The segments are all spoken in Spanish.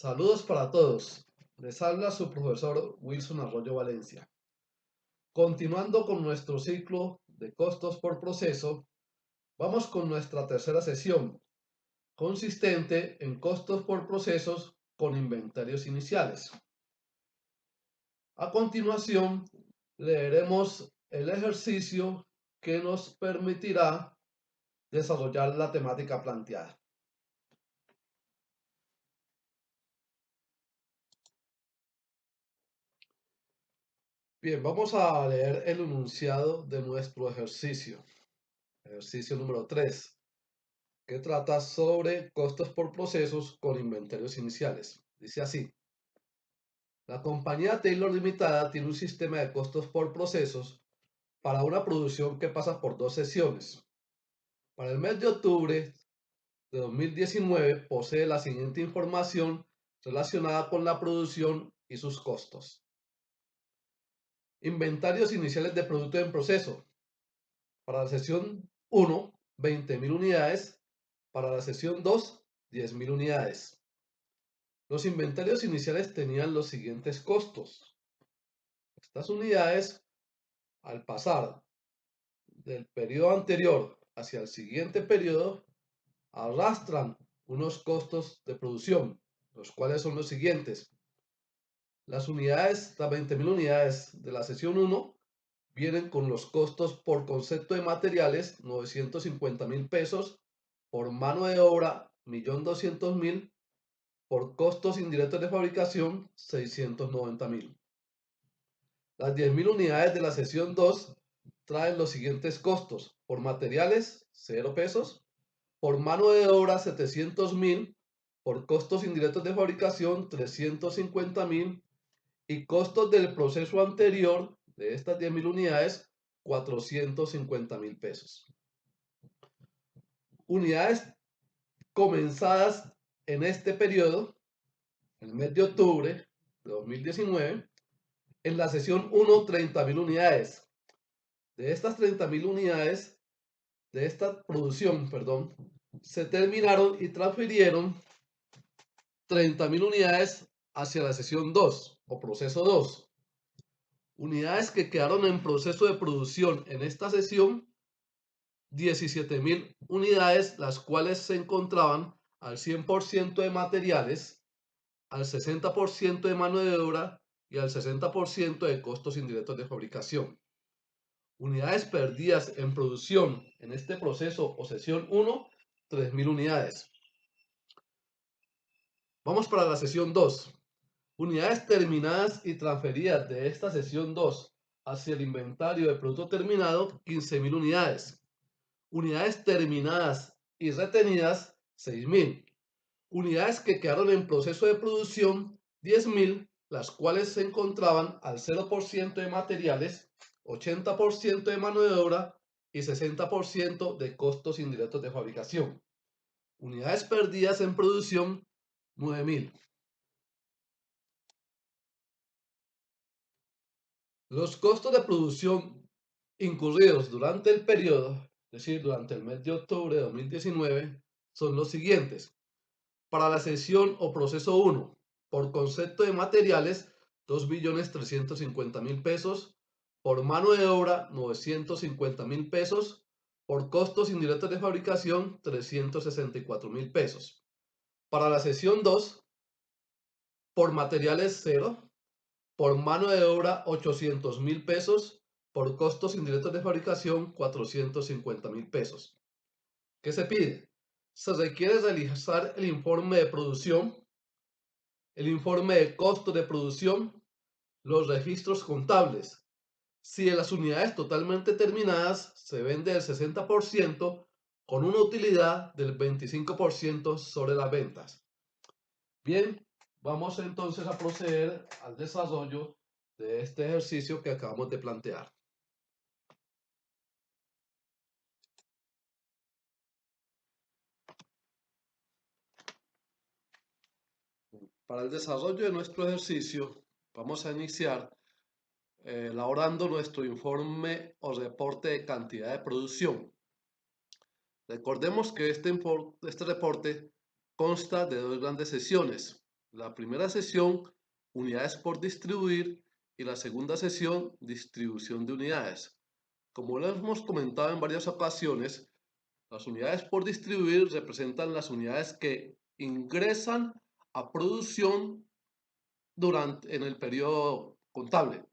Saludos para todos. Les habla su profesor Wilson Arroyo Valencia. Continuando con nuestro ciclo de costos por proceso, vamos con nuestra tercera sesión, consistente en costos por procesos con inventarios iniciales. A continuación, leeremos el ejercicio que nos permitirá desarrollar la temática planteada. Bien, vamos a leer el enunciado de nuestro ejercicio número 3, que trata sobre costos por procesos con inventarios iniciales. Dice así: la compañía Taylor Limitada tiene un sistema de costos por procesos para una producción que pasa por 2 sesiones. Para el mes de octubre de 2019 posee la siguiente información relacionada con la producción y sus costos. Inventarios iniciales de producto en proceso. Para la sesión 1, 20.000 unidades. Para la sesión 2, 10.000 unidades. Los inventarios iniciales tenían los siguientes costos. Estas unidades, al pasar del periodo anterior hacia el siguiente periodo, arrastran unos costos de producción, los cuales son los siguientes. Las 20.000 unidades de la sesión 1 vienen con los costos por concepto de materiales, 950.000 pesos, por mano de obra, 1.200.000, por costos indirectos de fabricación, 690.000. Las 10.000 unidades de la sesión 2 traen los siguientes costos: por materiales, 0 pesos; por mano de obra, 700.000; por costos indirectos de fabricación, 350.000; y costos del proceso anterior de estas 10.000 unidades, 450.000 pesos. Unidades comenzadas en este periodo, el mes de octubre de 2019, en la sesión 1, 30.000 unidades. De estas 30.000 unidades, de esta producción, se terminaron y transfirieron 30.000 unidades hacia la sesión 2 o proceso 2. Unidades que quedaron en proceso de producción en esta sesión, 17.000 unidades, las cuales se encontraban al 100% de materiales, al 60% de mano de obra y al 60% de costos indirectos de fabricación. Unidades perdidas en producción en este proceso o sesión 1, 3.000 unidades. Vamos para la sesión 2. Unidades terminadas y transferidas de esta sesión 2 hacia el inventario de producto terminado, 15.000 unidades. Unidades terminadas y retenidas, 6.000. Unidades que quedaron en proceso de producción, 10.000, las cuales se encontraban al 0% de materiales, 80% de mano de obra y 60% de costos indirectos de fabricación. Unidades perdidas en producción, 9.000. Los costos de producción incurridos durante el periodo, es decir, durante el mes de octubre de 2019, son los siguientes. Para la sesión o proceso 1, por concepto de materiales, 2.350.000 pesos; por mano de obra, 950.000 pesos; por costos indirectos de fabricación, 364.000 pesos. Para la sesión 2, por materiales, 0; por mano de obra, 800.000 pesos; por costos indirectos de fabricación, 450.000 pesos. ¿Qué se pide? Se requiere realizar el informe de producción, el informe de costo de producción, los registros contables. Si de las unidades totalmente terminadas se vende el 60%, con una utilidad del 25% sobre las ventas. Bien, vamos entonces a proceder al desarrollo de este ejercicio que acabamos de plantear. Para el desarrollo de nuestro ejercicio, vamos a iniciar elaborando nuestro informe o reporte de cantidad de producción. Recordemos que este reporte consta de 2 grandes secciones. La primera sesión, unidades por distribuir, y la segunda sesión, distribución de unidades. Como lo hemos comentado en varias ocasiones, las unidades por distribuir representan las unidades que ingresan a producción en el periodo contable.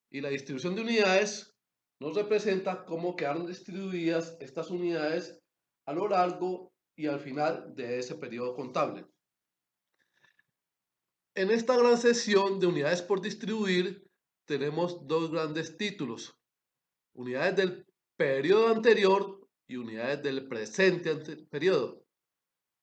Y la distribución de unidades nos representa cómo quedaron distribuidas estas unidades a lo largo y al final de ese periodo contable. En esta gran sesión de unidades por distribuir tenemos dos grandes títulos: unidades del periodo anterior y unidades del presente periodo.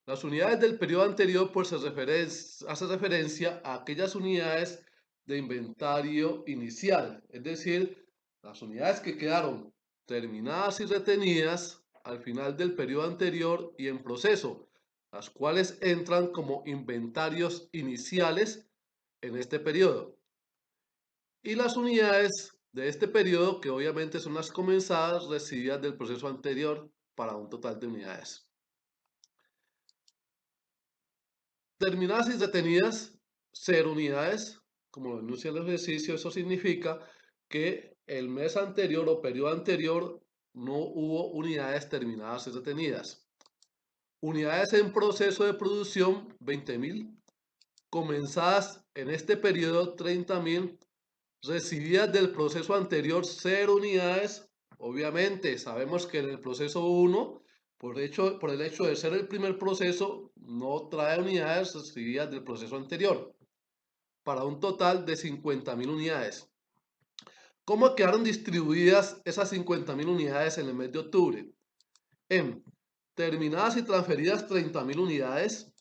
Las unidades del periodo anterior pues hace referencia a aquellas unidades de inventario inicial, es decir, las unidades que quedaron terminadas y retenidas al final del periodo anterior y en proceso, las cuales entran como inventarios iniciales en este periodo. Y las unidades de este periodo, que obviamente son las comenzadas, recibidas del proceso anterior, para un total de unidades. Terminadas y retenidas, 0 unidades, como lo enuncia el ejercicio. Eso significa que el mes anterior o periodo anterior no hubo unidades terminadas y retenidas. Unidades en proceso de producción, 20.000. Comenzadas en este periodo, 30.000. Recibidas del proceso anterior, 0 unidades. Obviamente sabemos que en el proceso 1, por el hecho de ser el primer proceso, no trae unidades recibidas del proceso anterior, para un total de 50.000 unidades. ¿Cómo quedaron distribuidas esas 50.000 unidades en el mes de octubre? En terminadas y transferidas, 30.000 unidades.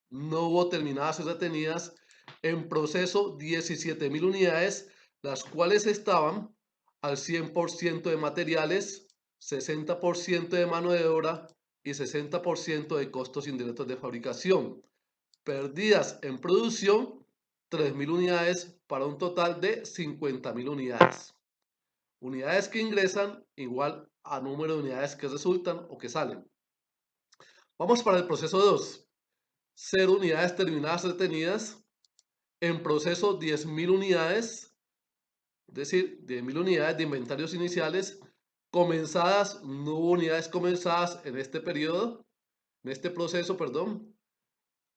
No hubo terminadas y retenidas. En proceso, 17.000 unidades, las cuales estaban al 100% de materiales, 60% de mano de obra y 60% de costos indirectos de fabricación. Perdidas en producción, 3.000 unidades, para un total de 50.000 unidades. Unidades que ingresan igual a número de unidades que resultan o que salen. Vamos para el proceso 2. 0 unidades terminadas retenidas. En proceso, 10.000 unidades, es decir, 10.000 unidades de inventarios iniciales. Comenzadas, no hubo unidades comenzadas en este periodo, en este proceso, perdón.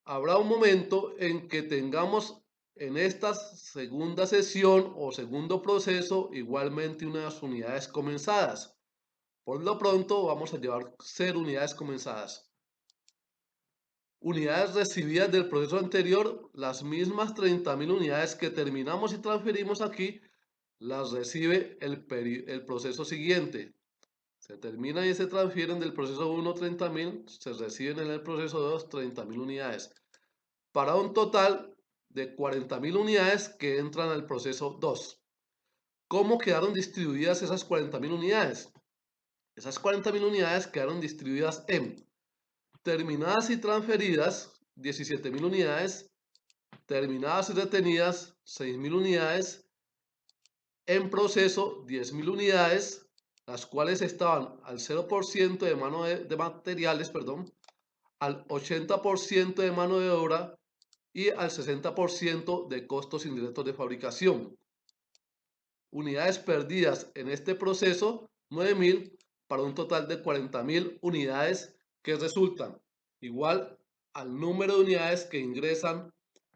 Habrá un momento en que tengamos en esta segunda sesión o segundo proceso igualmente unas unidades comenzadas. Por lo pronto vamos a llevar 0 unidades comenzadas. Unidades recibidas del proceso anterior, las mismas 30.000 unidades que terminamos y transferimos aquí, las recibe el proceso siguiente. Se termina y se transfieren del proceso 1 30.000, se reciben en el proceso 2 30.000 unidades, para un total de 40.000 unidades que entran al proceso 2. ¿Cómo quedaron distribuidas esas 40.000 unidades? Esas 40.000 unidades quedaron distribuidas en terminadas y transferidas, 17.000 unidades. Terminadas y retenidas, 6.000 unidades. En proceso, 10.000 unidades, las cuales estaban al 0% de materiales, perdón, al 80% de mano de obra y al 60% de costos indirectos de fabricación. Unidades perdidas en este proceso, 9.000, para un total de 40.000 unidades que resultan igual al número de unidades que ingresan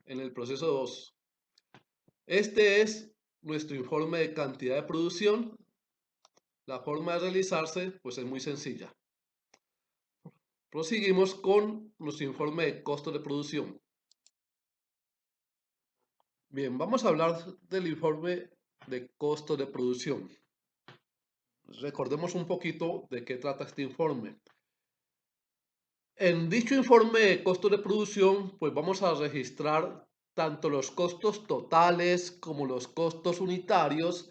en el proceso 2. Este es nuestro informe de cantidad de producción. La forma de realizarse pues es muy sencilla. Proseguimos con nuestro informe de costo de producción. Bien, vamos a hablar del informe de costo de producción. Recordemos un poquito de qué trata este informe. En dicho informe de costo de producción, pues vamos a registrar tanto los costos totales como los costos unitarios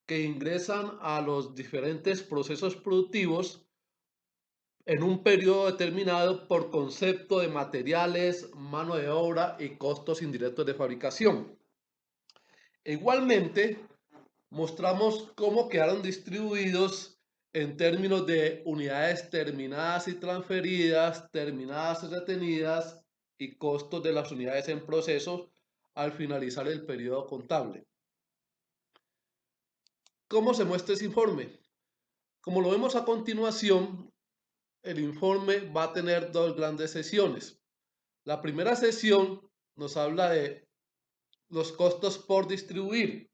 que ingresan a los diferentes procesos productivos en un periodo determinado por concepto de materiales, mano de obra y costos indirectos de fabricación. Igualmente, mostramos cómo quedaron distribuidos en términos de unidades terminadas y transferidas, terminadas y retenidas, y costos de las unidades en proceso al finalizar el periodo contable. ¿Cómo se muestra ese informe? Como lo vemos a continuación, el informe va a tener dos grandes sesiones. La primera sesión nos habla de los costos por distribuir.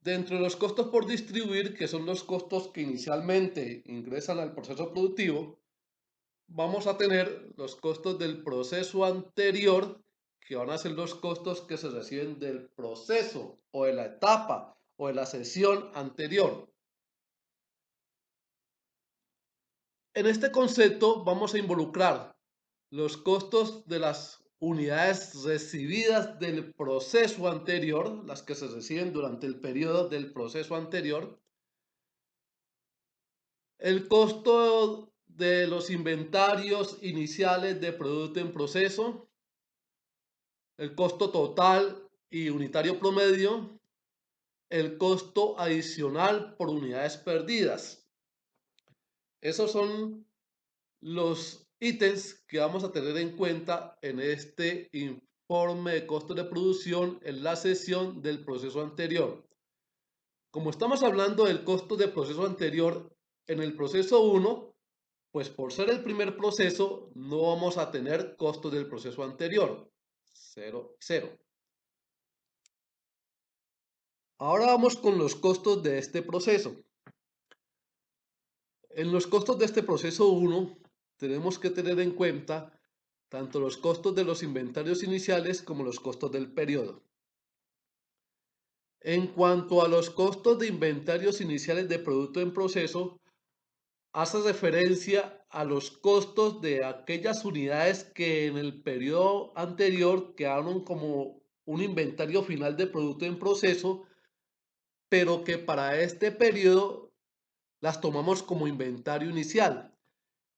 Dentro de los costos por distribuir, que son los costos que inicialmente ingresan al proceso productivo, vamos a tener los costos del proceso anterior, que van a ser los costos que se reciben del proceso o de la etapa o de la sesión anterior. En este concepto vamos a involucrar los costos de las unidades recibidas del proceso anterior, las que se reciben durante el periodo del proceso anterior, el costo de los inventarios iniciales de producto en proceso, el costo total y unitario promedio, el costo adicional por unidades perdidas. Esos son los ítems que vamos a tener en cuenta en este informe de costos de producción en la sesión del proceso anterior. Como estamos hablando del costo de proceso anterior en el proceso 1, pues por ser el primer proceso no vamos a tener costos del proceso anterior. 0, 0. Ahora vamos con los costos de este proceso. En los costos de este proceso 1 tenemos que tener en cuenta tanto los costos de los inventarios iniciales como los costos del periodo. En cuanto a los costos de inventarios iniciales de producto en proceso, hace referencia a los costos de aquellas unidades que en el periodo anterior quedaron como un inventario final de producto en proceso, pero que para este periodo las tomamos como inventario inicial.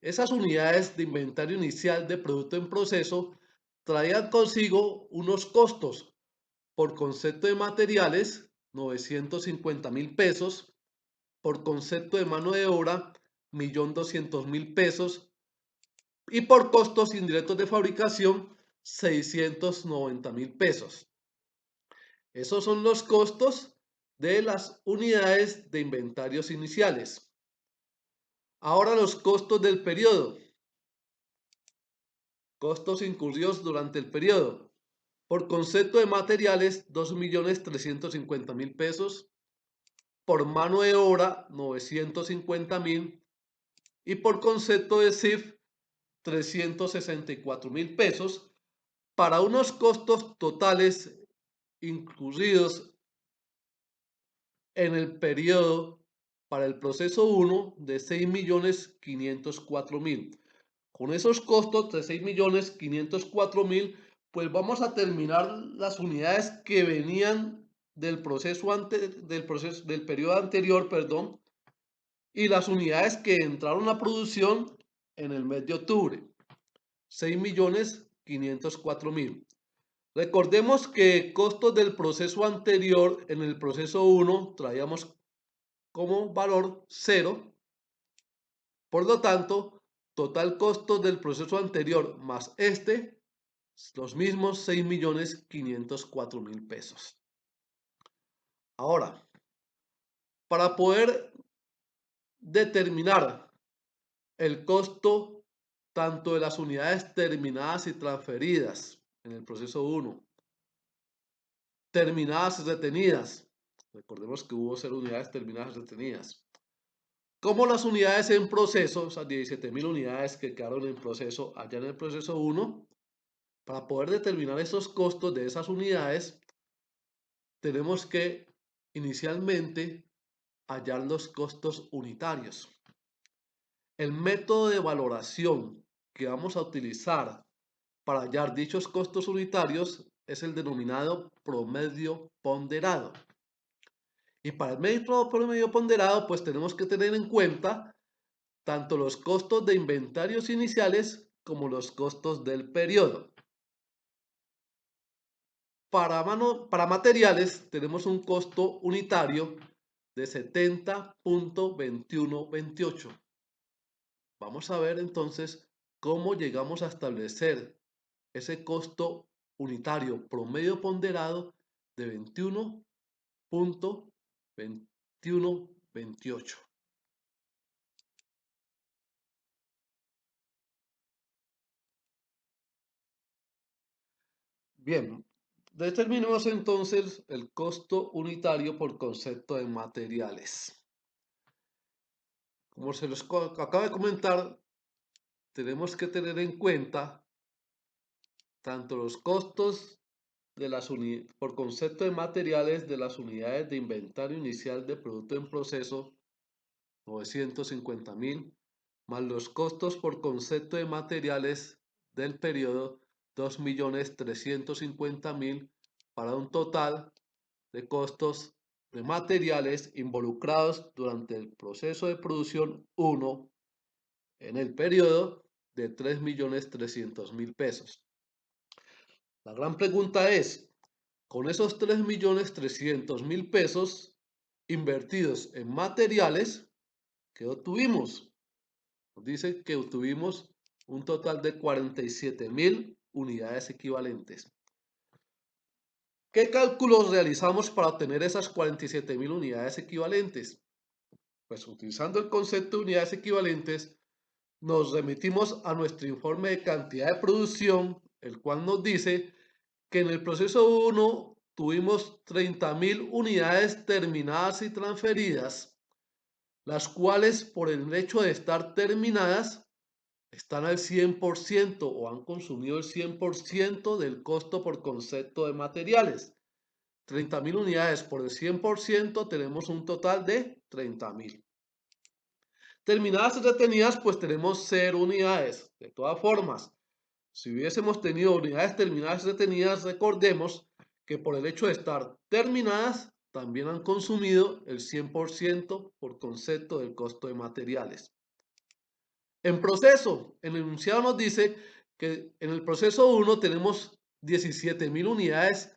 Esas unidades de inventario inicial de producto en proceso traían consigo unos costos por concepto de materiales, 950,000 pesos, por concepto de mano de obra, 1.200.000 pesos, y por costos indirectos de fabricación, 690,000 pesos. Esos son los costos de las unidades de inventarios iniciales. Ahora los costos del periodo. Costos incurridos durante el periodo. Por concepto de materiales, 2.350.000 pesos. Por mano de obra, 950,000. Y por concepto de CIF, 364,000 pesos. Para unos costos totales incurridos en el periodo para el proceso 1 de 6.504.000. Con esos costos de 6.504.000, pues vamos a terminar las unidades que venían del del periodo anterior, perdón, y las unidades que entraron a producción en el mes de octubre, 6.504.000. Recordemos que costos del proceso anterior en el proceso 1 traíamos como valor 0. Por lo tanto, total costo del proceso anterior más este, los mismos 6.504.000 pesos. Ahora, para poder determinar el costo tanto de las unidades terminadas y transferidas en el proceso 1, terminadas y retenidas, recordemos que hubo 0 unidades terminadas y retenidas, como las unidades en proceso, esas 17.000 unidades que quedaron en proceso allá en el proceso 1, para poder determinar esos costos de esas unidades, tenemos que inicialmente hallar los costos unitarios. El método de valoración que vamos a utilizar para hallar dichos costos unitarios es el denominado promedio ponderado. Y para el método promedio ponderado, pues tenemos que tener en cuenta tanto los costos de inventarios iniciales como los costos del periodo. Para materiales tenemos un costo unitario de 70.2128. Vamos a ver entonces cómo llegamos a establecer ese costo unitario promedio ponderado de 21.2128. Bien, determinemos entonces el costo unitario por concepto de materiales. Como se los acaba de comentar, tenemos que tener en cuenta tanto los costos de las por concepto de materiales de las unidades de inventario inicial de producto en proceso, 950.000, más los costos por concepto de materiales del periodo, 2.350.000, para un total de costos de materiales involucrados durante el proceso de producción 1 en el periodo de 3.300.000 pesos. La gran pregunta es, con esos 3.300.000 pesos invertidos en materiales, ¿qué obtuvimos? Nos dice que obtuvimos un total de 47.000 unidades equivalentes. ¿Qué cálculos realizamos para obtener esas 47.000 unidades equivalentes? Pues utilizando el concepto de unidades equivalentes, nos remitimos a nuestro informe de cantidad de producción, el cual nos dice que en el proceso 1 tuvimos 30.000 unidades terminadas y transferidas, las cuales por el hecho de estar terminadas están al 100% o han consumido el 100% del costo por concepto de materiales. 30.000 unidades por el 100% tenemos un total de 30.000. Terminadas y retenidas, pues tenemos 0 unidades. De todas formas, si hubiésemos tenido unidades terminadas y retenidas, recordemos que por el hecho de estar terminadas, también han consumido el 100% por concepto del costo de materiales. En proceso, el enunciado nos dice que en el proceso 1 tenemos 17.000 unidades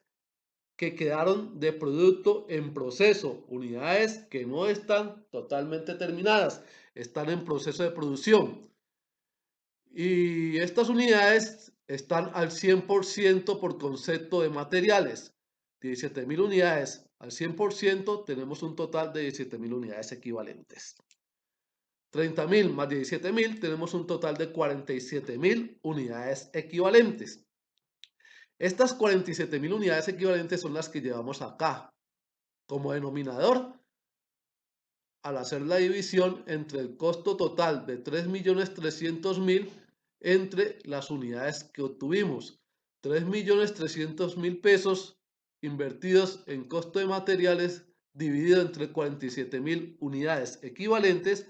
que quedaron de producto en proceso, unidades que no están totalmente terminadas, están en proceso de producción. Y estas unidades están al 100% por concepto de materiales. 17.000 unidades al 100%, tenemos un total de 17.000 unidades equivalentes. 30.000 más 17.000, tenemos un total de 47.000 unidades equivalentes. Estas 47.000 unidades equivalentes son las que llevamos acá como denominador al hacer la división entre el costo total de 3.300.000 entre las unidades que obtuvimos. 3.300.000 pesos invertidos en costo de materiales dividido entre 47.000 unidades equivalentes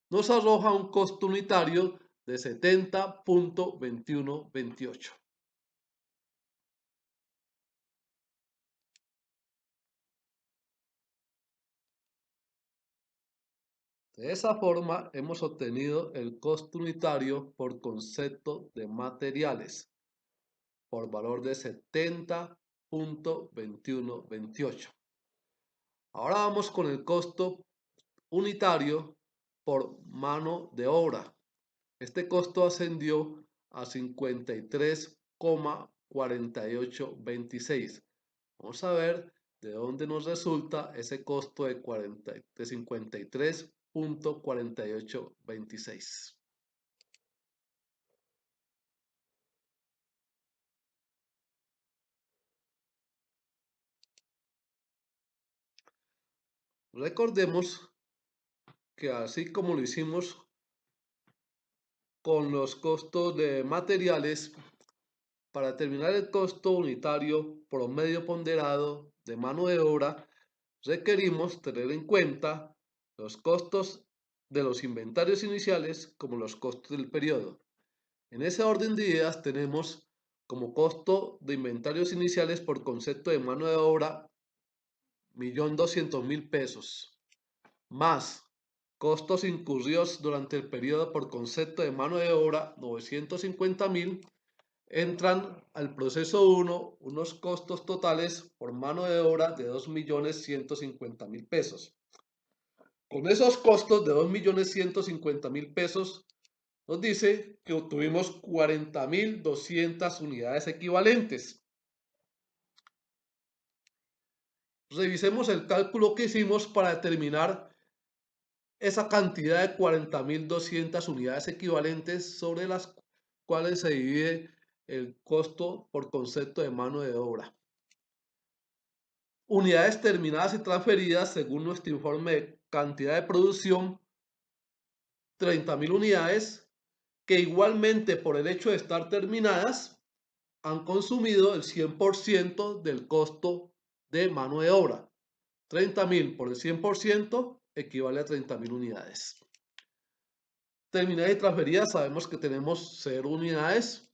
nos arroja un costo unitario de 70.2128. De esa forma hemos obtenido el costo unitario por concepto de materiales por valor de 70.2128. Ahora vamos con el costo unitario por mano de obra. Este costo ascendió a 53,4826. Vamos a ver de dónde nos resulta ese costo de 53.4826. Recordemos que así como lo hicimos con los costos de materiales, para determinar el costo unitario promedio ponderado de mano de obra, requerimos tener en cuenta los costos de los inventarios iniciales como los costos del periodo. En ese orden de ideas tenemos como costo de inventarios iniciales por concepto de mano de obra 1.200.000 pesos, más costos incurridos durante el periodo por concepto de mano de obra 950.000, entran al proceso 1 unos costos totales por mano de obra de 2.150.000 pesos. Con esos costos de 2.150.000 pesos nos dice que obtuvimos 40.200 unidades equivalentes. Revisemos el cálculo que hicimos para determinar esa cantidad de 40.200 unidades equivalentes sobre las cuales se divide el costo por concepto de mano de obra. Unidades terminadas y transferidas según nuestro informe de cantidad de producción, 30.000 unidades, que igualmente por el hecho de estar terminadas han consumido el 100% del costo de mano de obra. 30.000 por el 100% equivale a 30.000 unidades. Terminadas y transferidas, sabemos que tenemos 0 unidades.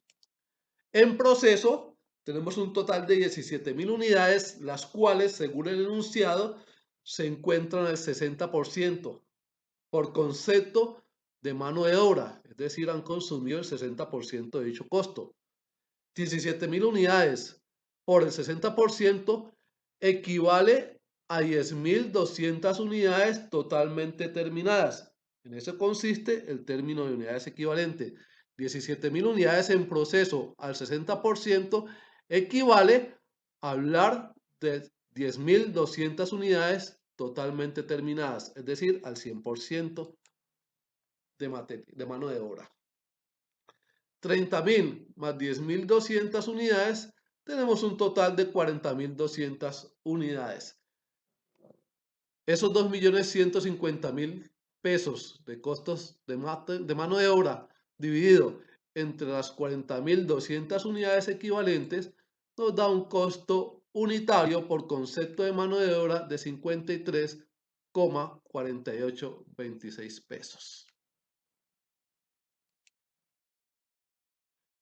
En proceso tenemos un total de 17.000 unidades, las cuales según el enunciado se encuentran al 60% por concepto de mano de obra, es decir, han consumido el 60% de dicho costo. 17.000 unidades por el 60% equivale a 10.200 unidades totalmente terminadas. En eso consiste el término de unidades equivalente. 17.000 unidades en proceso al 60% equivale a hablar de 10.200 unidades totalmente terminadas, es decir, al 100% de mano de obra. 30.000 más 10.200 unidades, tenemos un total de 40.200 unidades. Esos 2.150.000 pesos de costos de mano de obra dividido entre las 40.200 unidades equivalentes nos da un costo unitario por concepto de mano de obra de 53,4826 pesos.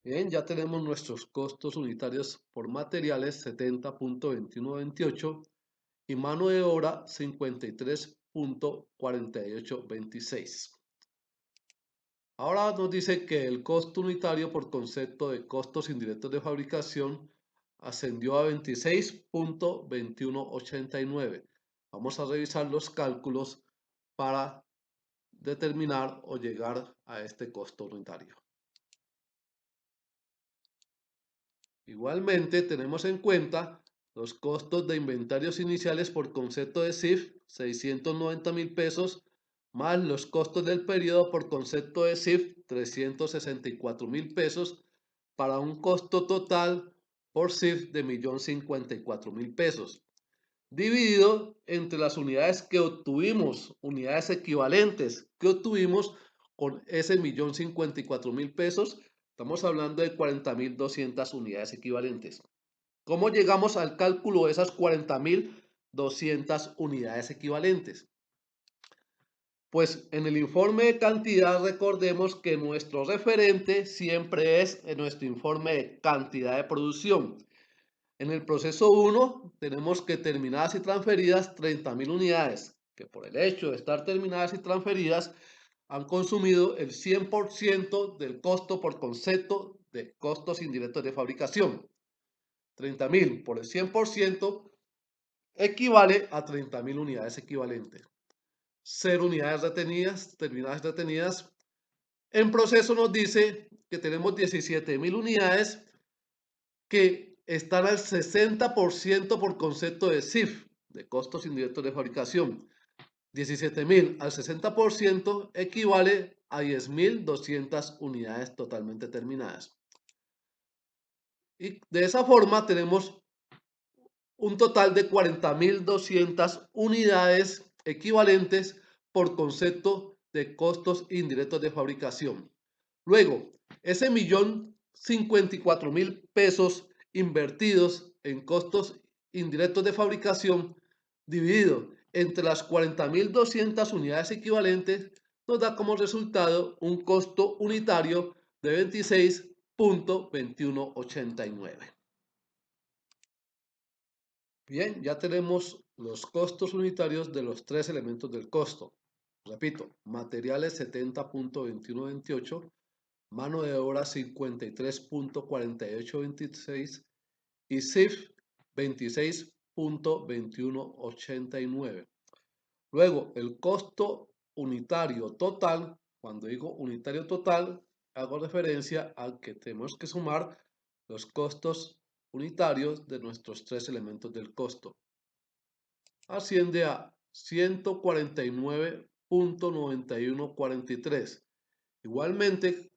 Bien, ya tenemos nuestros costos unitarios por materiales 70.2128 y mano de obra 53.4826. Ahora nos dice que el costo unitario por concepto de costos indirectos de fabricación ascendió a 26.2189. Vamos a revisar los cálculos para determinar o llegar a este costo unitario. Igualmente tenemos en cuenta los costos de inventarios iniciales por concepto de CIF, 690.000 pesos, más los costos del periodo por concepto de CIF, 364.000 pesos, para un costo total por CIF de 1.054.000 pesos, dividido entre las unidades que obtuvimos, unidades equivalentes que obtuvimos con ese 1.054.000 pesos. Estamos hablando de 40.200 unidades equivalentes. ¿Cómo llegamos al cálculo de esas 40.200 unidades equivalentes? Pues en el informe de cantidad recordemos que nuestro referente siempre es en nuestro informe de cantidad de producción. En el proceso 1 tenemos que terminadas y transferidas 30.000 unidades, que por el hecho de estar terminadas y transferidas han consumido el 100% del costo por concepto de costos indirectos de fabricación. 30.000 por el 100% equivale a 30.000 unidades equivalentes. 0 unidades retenidas, terminadas retenidas. En proceso nos dice que tenemos 17.000 unidades que están al 60% por concepto de CIF, de costos indirectos de fabricación. 17.000 al 60% equivale a 10.200 unidades totalmente terminadas. Y de esa forma tenemos un total de 40.200 unidades equivalentes por concepto de costos indirectos de fabricación. Luego, ese 1.054.000 pesos invertidos en costos indirectos de fabricación dividido entre las 40.200 unidades equivalentes nos da como resultado un costo unitario de 26.2189. Bien, ya tenemos los costos unitarios de los tres elementos del costo. Repito, materiales 70.2128, mano de obra 53.4826 y CIF 26.2189. Luego, el costo unitario total Cuando digo unitario total, hago referencia a que tenemos que sumar los costos unitarios de nuestros tres elementos del costo. Asciende a 149.9143. Igualmente,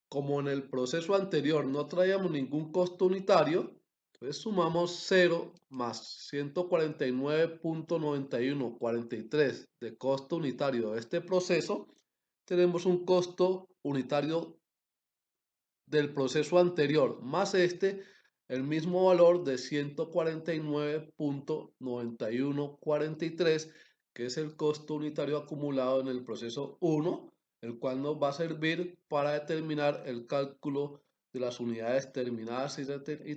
como en el proceso anterior no traíamos ningún costo unitario, entonces sumamos 0 más 149.9143 de costo unitario de este proceso, tenemos un costo unitario del proceso anterior más el mismo valor de 149.9143, que es el costo unitario acumulado en el proceso 1, el cual nos va a servir para determinar el cálculo de las unidades terminadas y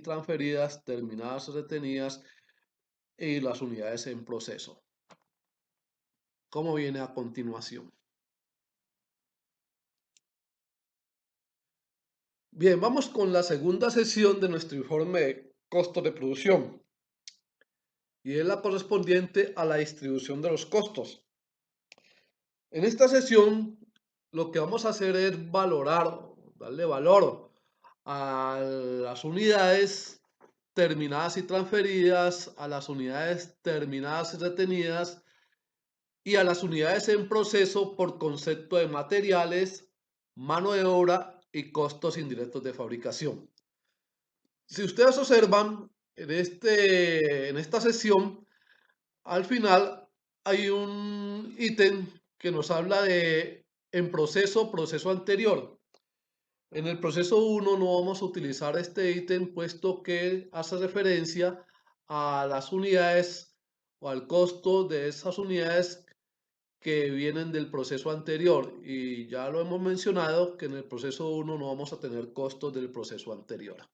transferidas, terminadas y retenidas, y las unidades en proceso, como viene a continuación. Bien, vamos con la segunda sesión de nuestro informe de costos de producción, y es la correspondiente a la distribución de los costos. En esta sesión lo que vamos a hacer es darle valor a las unidades terminadas y transferidas, a las unidades terminadas y retenidas y a las unidades en proceso por concepto de materiales, mano de obra y costos indirectos de fabricación. Si ustedes observan en esta sesión, al final hay un ítem que nos habla de en proceso anterior. En el proceso 1 no vamos a utilizar este ítem puesto que hace referencia a las unidades o al costo de esas unidades que vienen del proceso anterior, y ya lo hemos mencionado que en el proceso 1 no vamos a tener costos del proceso anterior.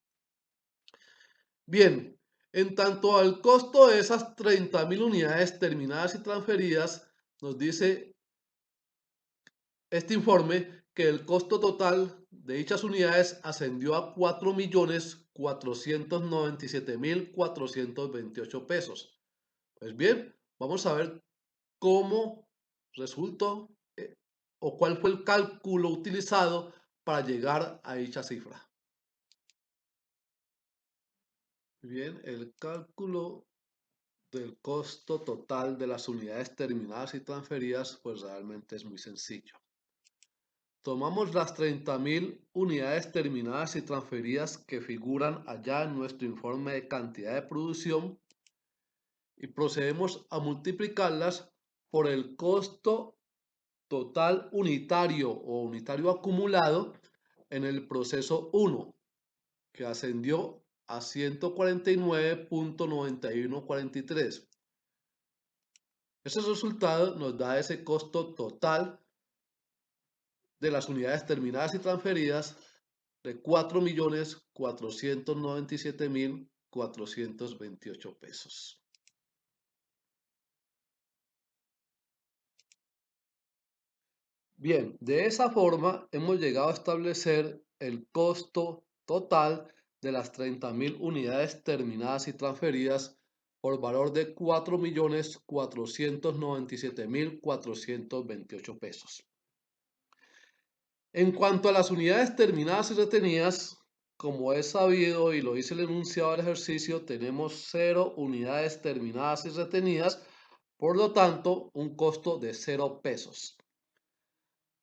Bien, en tanto al costo de esas 30.000 unidades terminadas y transferidas, nos dice este informe que el costo total de dichas unidades ascendió a 4.497.428 pesos. Pues bien, vamos a ver cómo resultó o cuál fue el cálculo utilizado para llegar a dicha cifra. Bien, el cálculo del costo total de las unidades terminadas y transferidas pues realmente es muy sencillo. Tomamos las 30.000 unidades terminadas y transferidas que figuran allá en nuestro informe de cantidad de producción y procedemos a multiplicarlas por el costo total unitario o unitario acumulado en el proceso 1, que ascendió a 149.9143. Ese resultado nos da ese costo total de las unidades terminadas y transferidas de 4.497.428 pesos. Bien, de esa forma hemos llegado a establecer el costo total de las 30.000 unidades terminadas y transferidas por valor de 4.497.428 pesos. En cuanto a las unidades terminadas y retenidas, como es sabido y lo dice el enunciado del ejercicio, tenemos 0 unidades terminadas y retenidas, por lo tanto, un costo de 0 pesos.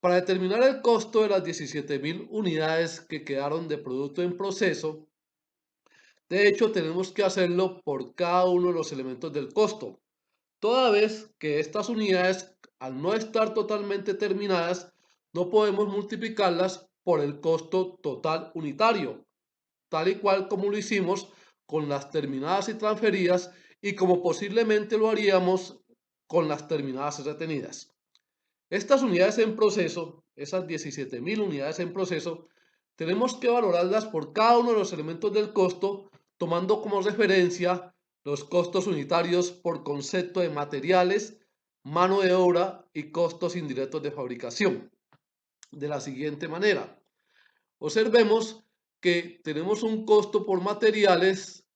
Para determinar el costo de las 17.000 unidades que quedaron de producto en proceso, de hecho, tenemos que hacerlo por cada uno de los elementos del costo, toda vez que estas unidades, al no estar totalmente terminadas, no podemos multiplicarlas por el costo total unitario, tal y cual como lo hicimos con las terminadas y transferidas y como posiblemente lo haríamos con las terminadas y retenidas. Estas unidades en proceso, esas 17.000 unidades en proceso, tenemos que valorarlas por cada uno de los elementos del costo, tomando como referencia los costos unitarios por concepto de materiales, mano de obra y costos indirectos de fabricación. De la siguiente manera, observemos que tenemos un costo por materiales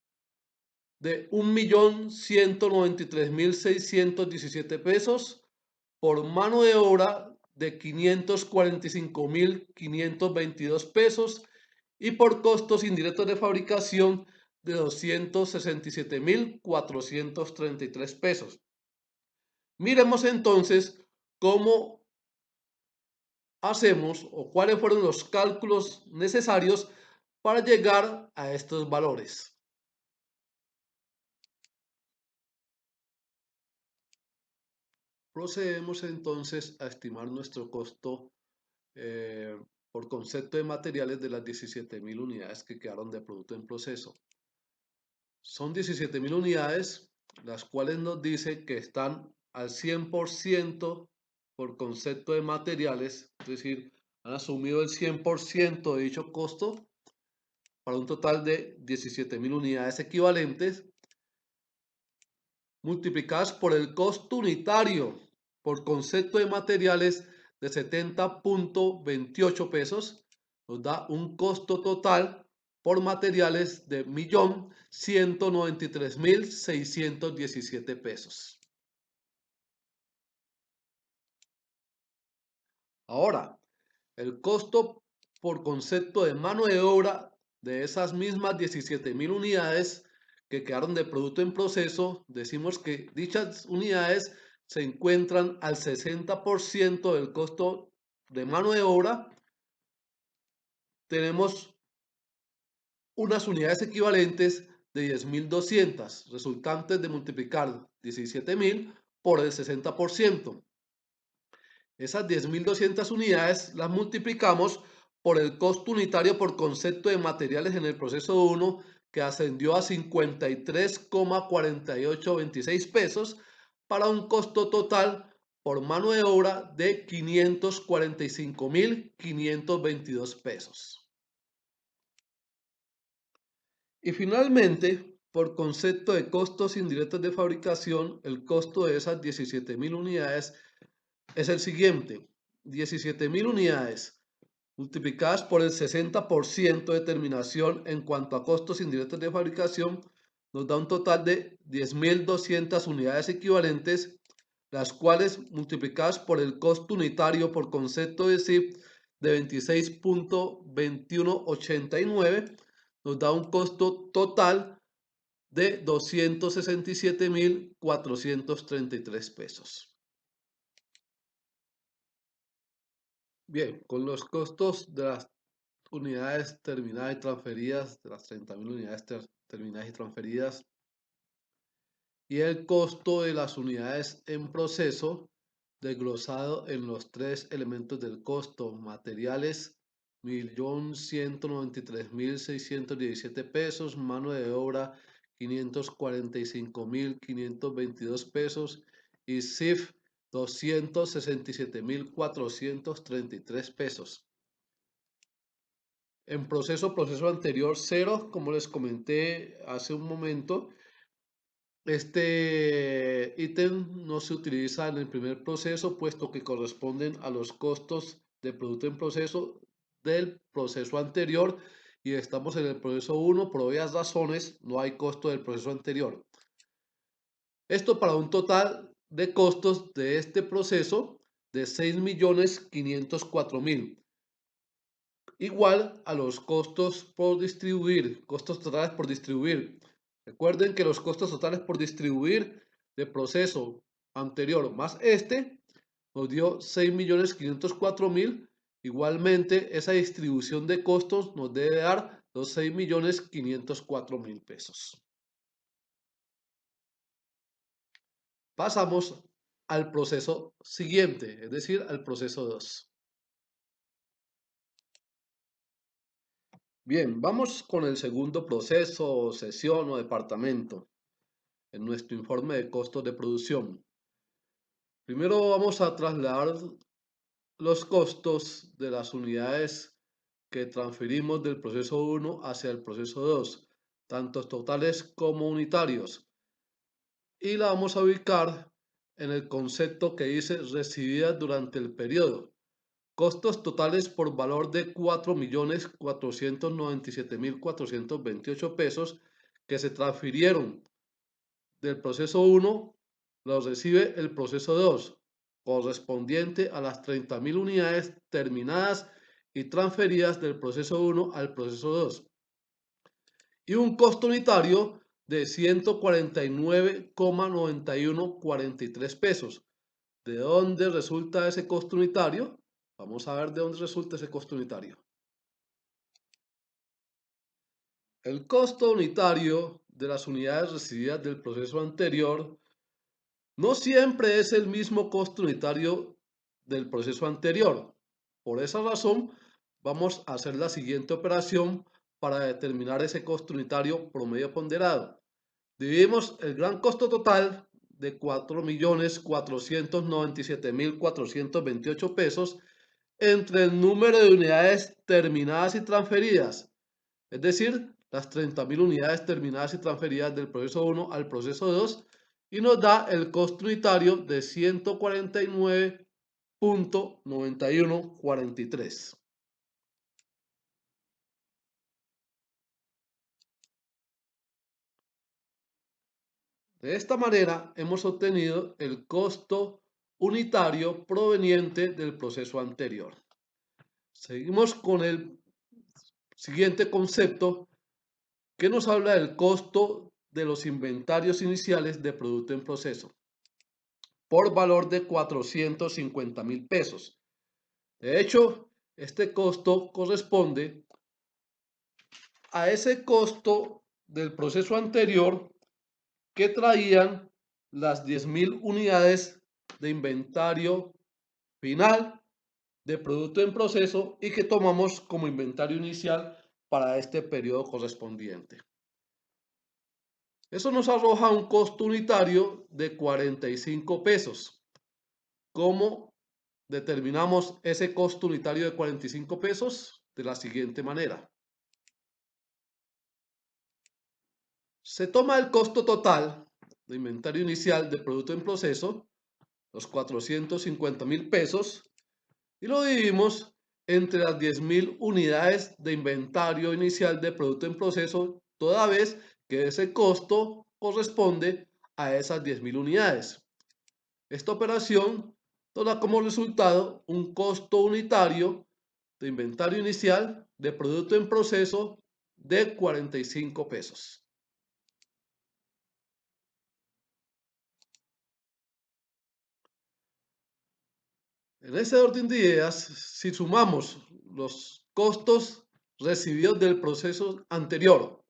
de 1.193.617 pesos, por mano de obra de 545.522 pesos y por costos indirectos de fabricación de 267.433 pesos. Miremos entonces cómo hacemos o cuáles fueron los cálculos necesarios para llegar a estos valores. Procedemos entonces a estimar nuestro costo por concepto de materiales de las 17.000 unidades que quedaron de producto en proceso. Son 17.000 unidades, las cuales nos dice que están al 100% por concepto de materiales, es decir, han asumido el 100% de dicho costo para un total de 17.000 unidades equivalentes, multiplicadas por el costo unitario por concepto de materiales de 70.28 pesos, nos da un costo total por materiales de 1.193.617 pesos. Ahora, el costo por concepto de mano de obra de esas mismas 17.000 unidades que quedaron de producto en proceso, decimos que dichas unidades se encuentran al 60% del costo de mano de obra. Tenemos unas unidades equivalentes de 10.200, resultantes de multiplicar 17.000 por el 60%. Esas 10.200 unidades las multiplicamos por el costo unitario por concepto de materiales en el proceso 1, que ascendió a 53,4826 pesos, para un costo total por mano de obra de 545.522 pesos. Y finalmente, por concepto de costos indirectos de fabricación, el costo de esas 17.000 unidades es el siguiente: 17.000 unidades multiplicadas por el 60% de terminación en cuanto a costos indirectos de fabricación nos da un total de 10.200 unidades equivalentes, las cuales multiplicadas por el costo unitario por concepto de CIF de 26.2189 nos da un costo total de 267.433 pesos. Bien, con los costos de las unidades terminadas y transferidas, de las 30.000 unidades terminadas y transferidas, y el costo de las unidades en proceso, desglosado en los tres elementos del costo: materiales, 1.193.617 pesos; mano de obra, 545.522 pesos; y CIF, 267.433 pesos. En proceso anterior 0, como les comenté hace un momento, este ítem no se utiliza en el primer proceso, puesto que corresponden a los costos de producto en proceso del proceso anterior, y estamos en el proceso 1, por obvias razones no hay costo del proceso anterior. Esto para un total de costos de este proceso de 6.504.000, igual a los costos por distribuir, costos totales por distribuir. Recuerden que los costos totales por distribuir del proceso anterior más este nos dio 6.504.000. Igualmente, esa distribución de costos nos debe dar los 6.504.000 pesos. Pasamos al proceso siguiente, es decir, al proceso 2. Bien, vamos con el segundo proceso, sesión o departamento en nuestro informe de costos de producción. Primero vamos a trasladar los costos de las unidades que transferimos del proceso 1 hacia el proceso 2, tanto totales como unitarios, y la vamos a ubicar en el concepto que dice recibidas durante el periodo. Costos totales por valor de 4.497.428 pesos que se transfirieron del proceso 1, los recibe el proceso 2, correspondiente a las 30.000 unidades terminadas y transferidas del proceso 1 al proceso 2. Y un costo unitario de 149,9143 pesos. ¿De dónde resulta ese costo unitario? Vamos a ver de dónde resulta ese costo unitario. El costo unitario de las unidades recibidas del proceso anterior no siempre es el mismo costo unitario del proceso anterior. Por esa razón, vamos a hacer la siguiente operación para determinar ese costo unitario promedio ponderado. Dividimos el gran costo total de 4.497.428 pesos entre el número de unidades terminadas y transferidas, es decir, las 30.000 unidades terminadas y transferidas del proceso 1 al proceso 2, y nos da el costo unitario de 149,9143. De esta manera hemos obtenido el costo unitario proveniente del proceso anterior. Seguimos con el siguiente concepto que nos habla del costo de los inventarios iniciales de producto en proceso por valor de 450.000 pesos. De hecho, este costo corresponde a ese costo del proceso anterior que traían las 10.000 unidades de inventario final de producto en proceso y que tomamos como inventario inicial para este periodo correspondiente. Eso nos arroja un costo unitario de 45 pesos. ¿Cómo determinamos ese costo unitario de 45 pesos? De la siguiente manera. Se toma el costo total de inventario inicial de producto en proceso, los 450.000 pesos, y lo dividimos entre las 10.000 unidades de inventario inicial de producto en proceso, toda vez que ese costo corresponde a esas 10.000 unidades. Esta operación nos da como resultado un costo unitario de inventario inicial de producto en proceso de 45 pesos. En ese orden de ideas, si sumamos los costos recibidos del proceso anterior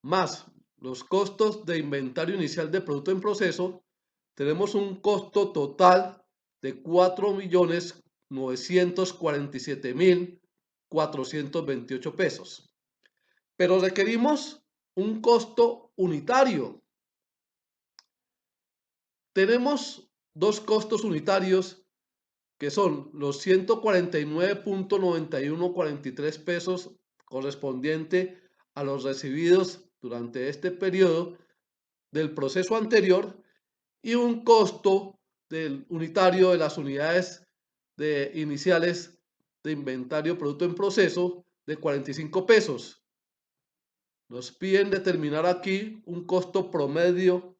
más los costos de inventario inicial de producto en proceso, tenemos un costo total de 4.947.428 pesos. Pero requerimos un costo unitario. Tenemos dos costos unitarios que son los 149,9143 pesos correspondiente a los recibidos durante este periodo del proceso anterior y un costo del unitario de las unidades iniciales de inventario producto en proceso de 45 pesos. Nos piden determinar aquí un costo promedio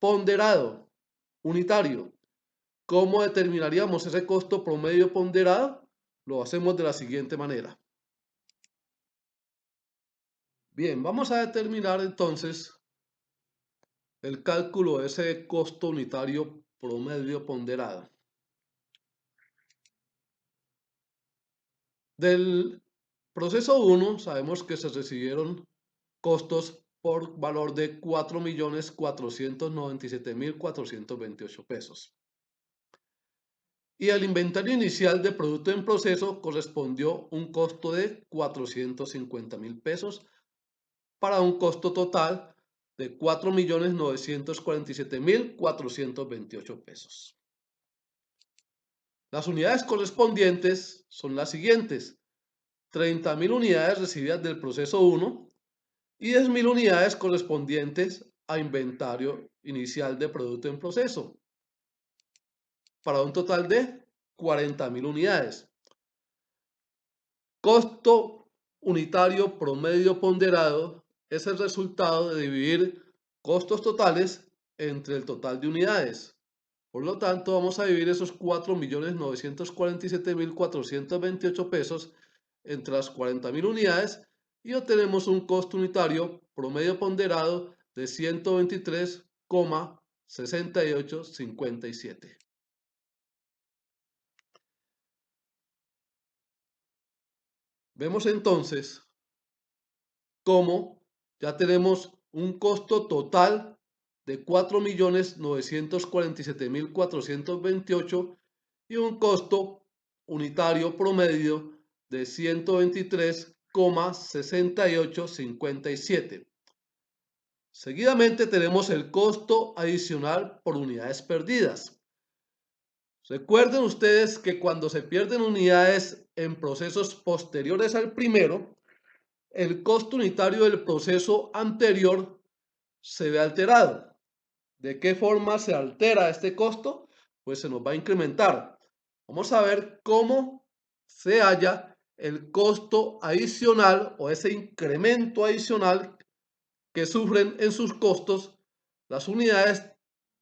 ponderado unitario. ¿Cómo determinaríamos ese costo promedio ponderado? Lo hacemos de la siguiente manera. Bien, vamos a determinar entonces el cálculo de ese costo unitario promedio ponderado. Del proceso 1 sabemos que se recibieron costos por valor de 4.497.428 pesos. Y al inventario inicial de producto en proceso correspondió un costo de 450.000 pesos para un costo total de 4.947.428 pesos. Las unidades correspondientes son las siguientes: 30.000 unidades recibidas del proceso 1 y 10.000 unidades correspondientes a inventario inicial de producto en proceso, para un total de 40.000 unidades. Costo unitario promedio ponderado es el resultado de dividir costos totales entre el total de unidades. Por lo tanto, vamos a dividir esos 4.947.428 pesos entre las 40.000 unidades y obtenemos un costo unitario promedio ponderado de 123,6857. Vemos entonces cómo ya tenemos un costo total de 4.947.428 y un costo unitario promedio de 123,6857. Seguidamente tenemos el costo adicional por unidades perdidas. Recuerden ustedes que cuando se pierden unidades en procesos posteriores al primero, el costo unitario del proceso anterior se ve alterado. ¿De qué forma se altera este costo? Pues se nos va a incrementar. Vamos a ver cómo se halla el costo adicional o ese incremento adicional que sufren en sus costos las unidades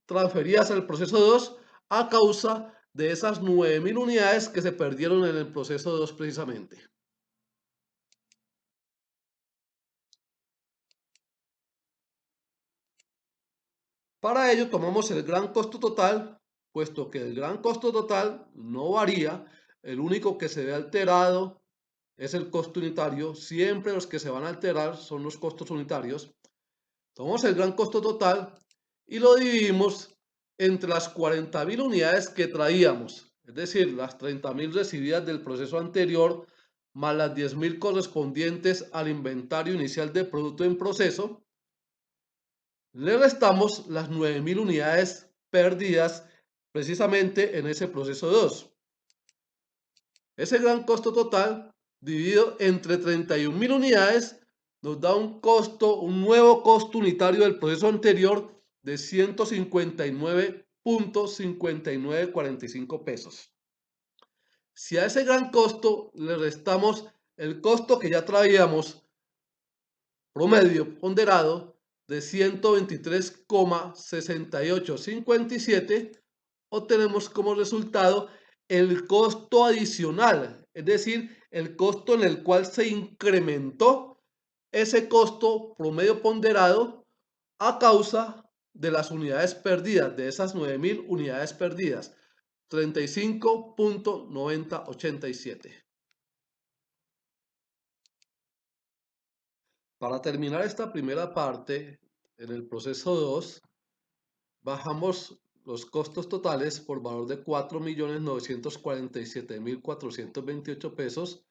transferidas al proceso 2 a causa de esas 9.000 unidades que se perdieron en el proceso 2 precisamente. Para ello tomamos el gran costo total, puesto que el gran costo total no varía, el único que se ve alterado es el costo unitario, siempre los que se van a alterar son los costos unitarios. Tomamos el gran costo total y lo dividimos entre las 40.000 unidades que traíamos, es decir, las 30.000 recibidas del proceso anterior, más las 10.000 correspondientes al inventario inicial de producto en proceso. Le restamos las 9.000 unidades perdidas precisamente en ese proceso 2. Ese gran costo total dividido entre 31.000 unidades nos da un nuevo costo unitario del proceso anterior de 159.5945 pesos. Si a ese gran costo le restamos el costo que ya traíamos promedio ponderado de 123,6857, obtenemos como resultado el costo adicional, es decir, el costo en el cual se incrementó ese costo promedio ponderado a causa de las unidades perdidas, de esas 9.000 unidades perdidas, 35,9087. Para terminar esta primera parte, en el proceso 2, bajamos los costos totales por valor de 4.947.428 pesos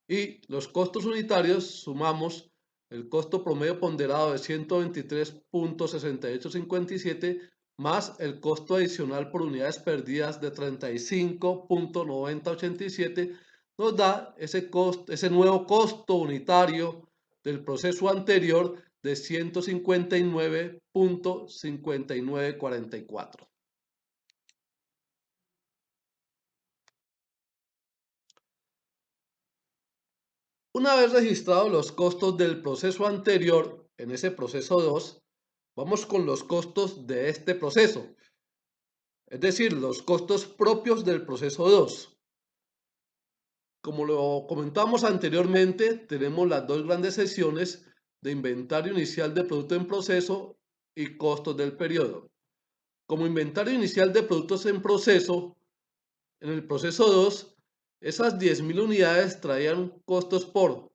y los costos unitarios sumamos el costo promedio ponderado de 123,6857 más el costo adicional por unidades perdidas de 35,9087, nos da ese nuevo costo unitario del proceso anterior de 159,5944. Una vez registrados los costos del proceso anterior, en ese proceso 2, vamos con los costos de este proceso, es decir, los costos propios del proceso 2. Como lo comentamos anteriormente, tenemos las dos grandes secciones de inventario inicial de producto en proceso y costos del periodo. Como inventario inicial de productos en proceso, en el proceso 2, esas 10.000 unidades traían costos por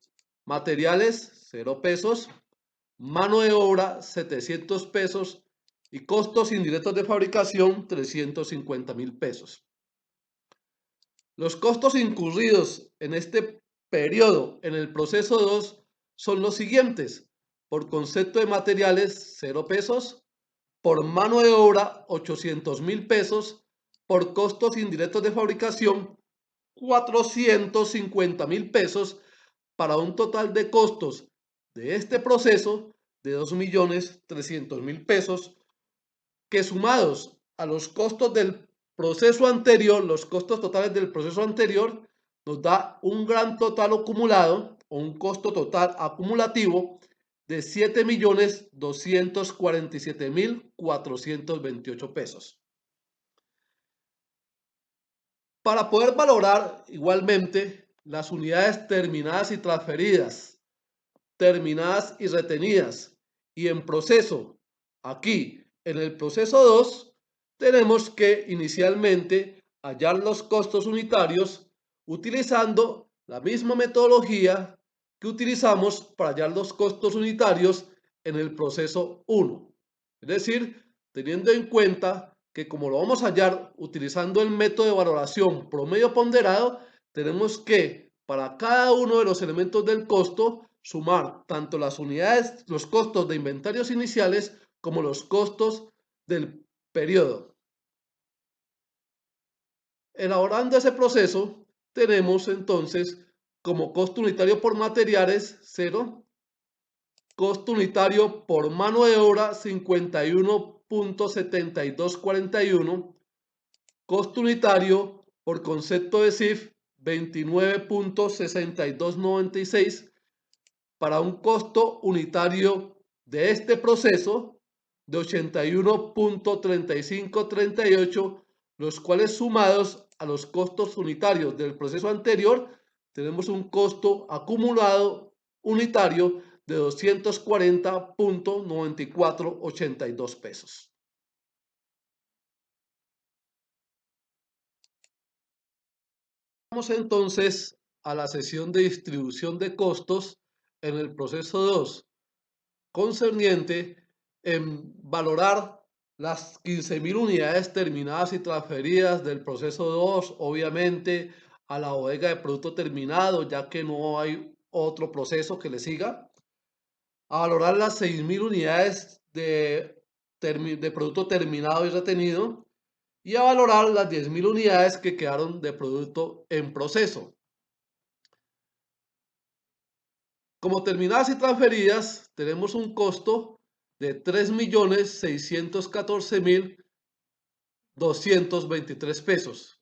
materiales, 0 pesos, mano de obra, 700 pesos y costos indirectos de fabricación, 350.000 pesos. Los costos incurridos en este periodo en el proceso 2 son los siguientes: por concepto de materiales, 0 pesos; por mano de obra, 800.000 pesos; por costos indirectos de fabricación, 450.000 pesos, para un total de costos de este proceso de 2.300.000 pesos, que sumados a los costos del proceso anterior, los costos totales del proceso anterior, nos da un gran total acumulado o un costo total acumulativo de 7.247.428 pesos. Para poder valorar igualmente las unidades terminadas y transferidas, terminadas y retenidas, y en proceso, aquí en el proceso 2, tenemos que inicialmente hallar los costos unitarios utilizando la misma metodología que utilizamos para hallar los costos unitarios en el proceso 1. Es decir, teniendo en cuenta que como lo vamos a hallar utilizando el método de valoración promedio ponderado, tenemos que para cada uno de los elementos del costo sumar tanto las unidades, los costos de inventarios iniciales como los costos del periodo. Elaborando ese proceso, tenemos entonces como costo unitario por materiales 0, costo unitario por mano de obra 51.7241, costo unitario por concepto de CIF 29.6296 para un costo unitario de este proceso de 81.3538, los cuales sumados a los costos unitarios del proceso anterior, tenemos un costo acumulado unitario de 240.9482 pesos. Vamos entonces a la sesión de distribución de costos en el proceso 2, concerniente en valorar las 15.000 unidades terminadas y transferidas del proceso 2, obviamente a la bodega de producto terminado, ya que no hay otro proceso que le siga. A valorar las 6.000 unidades de producto terminado y retenido. Y a valorar las 10.000 unidades que quedaron de producto en proceso. Como terminadas y transferidas, tenemos un costo de 3.614.223 pesos.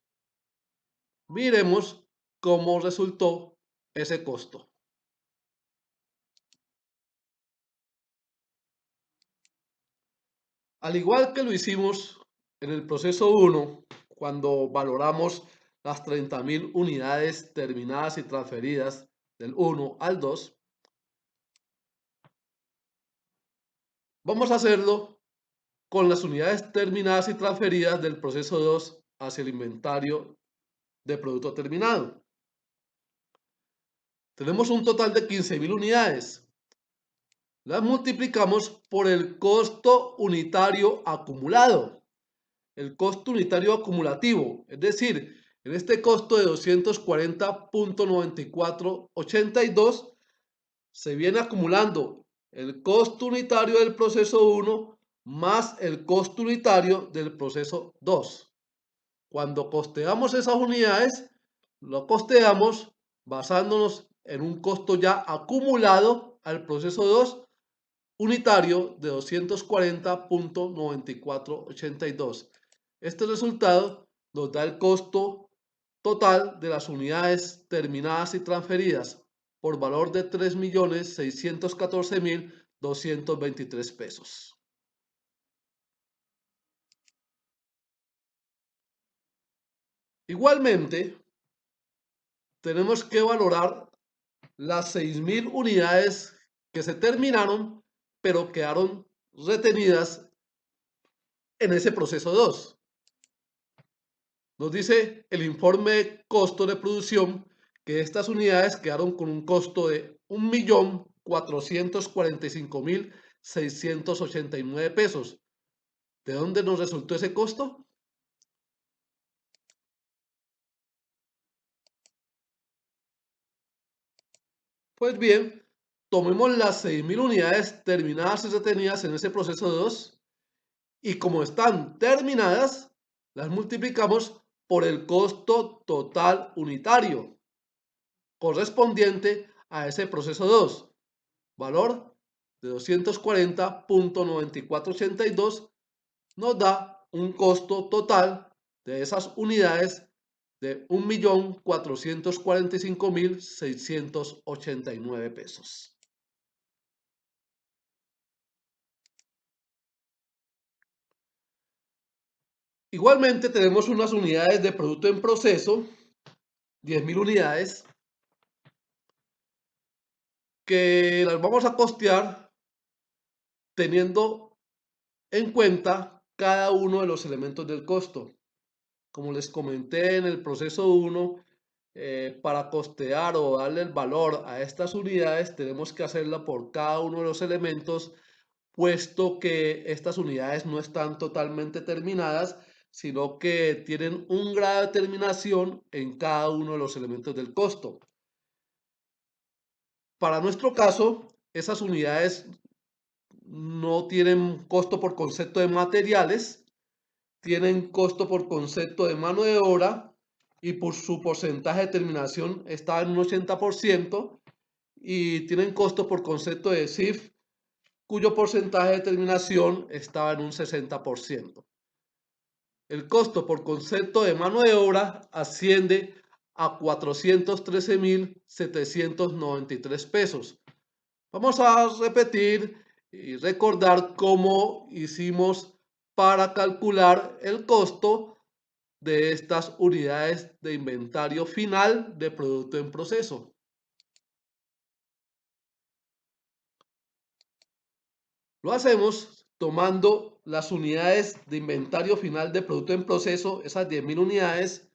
Miremos cómo resultó ese costo. Al igual que lo hicimos en el proceso 1, cuando valoramos las 30.000 unidades terminadas y transferidas del 1 al 2, vamos a hacerlo con las unidades terminadas y transferidas del proceso 2 hacia el inventario de producto terminado. Tenemos un total de 15.000 unidades. Las multiplicamos por el costo unitario acumulado, el costo unitario acumulativo, es decir, en este costo de 240.9482 se viene acumulando el costo unitario del proceso 1 más el costo unitario del proceso 2. Cuando costeamos esas unidades, lo costeamos basándonos en un costo ya acumulado al proceso 2 unitario de 240.9482. Este resultado nos da el costo total de las unidades terminadas y transferidas por valor de 3.614.223 pesos. Igualmente, tenemos que valorar las 6.000 unidades que se terminaron, pero quedaron retenidas en ese proceso 2. Nos dice el informe costo de producción que estas unidades quedaron con un costo de 1.445.689 pesos. ¿De dónde nos resultó ese costo? Pues bien, tomemos las 6.000 unidades terminadas y retenidas en ese proceso 2 y como están terminadas, las multiplicamos por el costo total unitario correspondiente a ese proceso 2, valor de 240.9482, nos da un costo total de esas unidades de 1.445.689 pesos. Igualmente tenemos unas unidades de producto en proceso, 10.000 unidades, que las vamos a costear teniendo en cuenta cada uno de los elementos del costo. Como les comenté en el proceso 1, para costear o darle el valor a estas unidades tenemos que hacerla por cada uno de los elementos, puesto que estas unidades no están totalmente terminadas, sino que tienen un grado de terminación en cada uno de los elementos del costo. Para nuestro caso, esas unidades no tienen costo por concepto de materiales, tienen costo por concepto de mano de obra y por su porcentaje de terminación está en un 80% y tienen costo por concepto de CIF cuyo porcentaje de terminación estaba en un 60%. El costo por concepto de mano de obra asciende a 413.793 pesos. Vamos a repetir y recordar cómo hicimos para calcular el costo de estas unidades de inventario final de producto en proceso. Lo hacemos tomando las unidades de inventario final de producto en proceso, esas 10.000 unidades,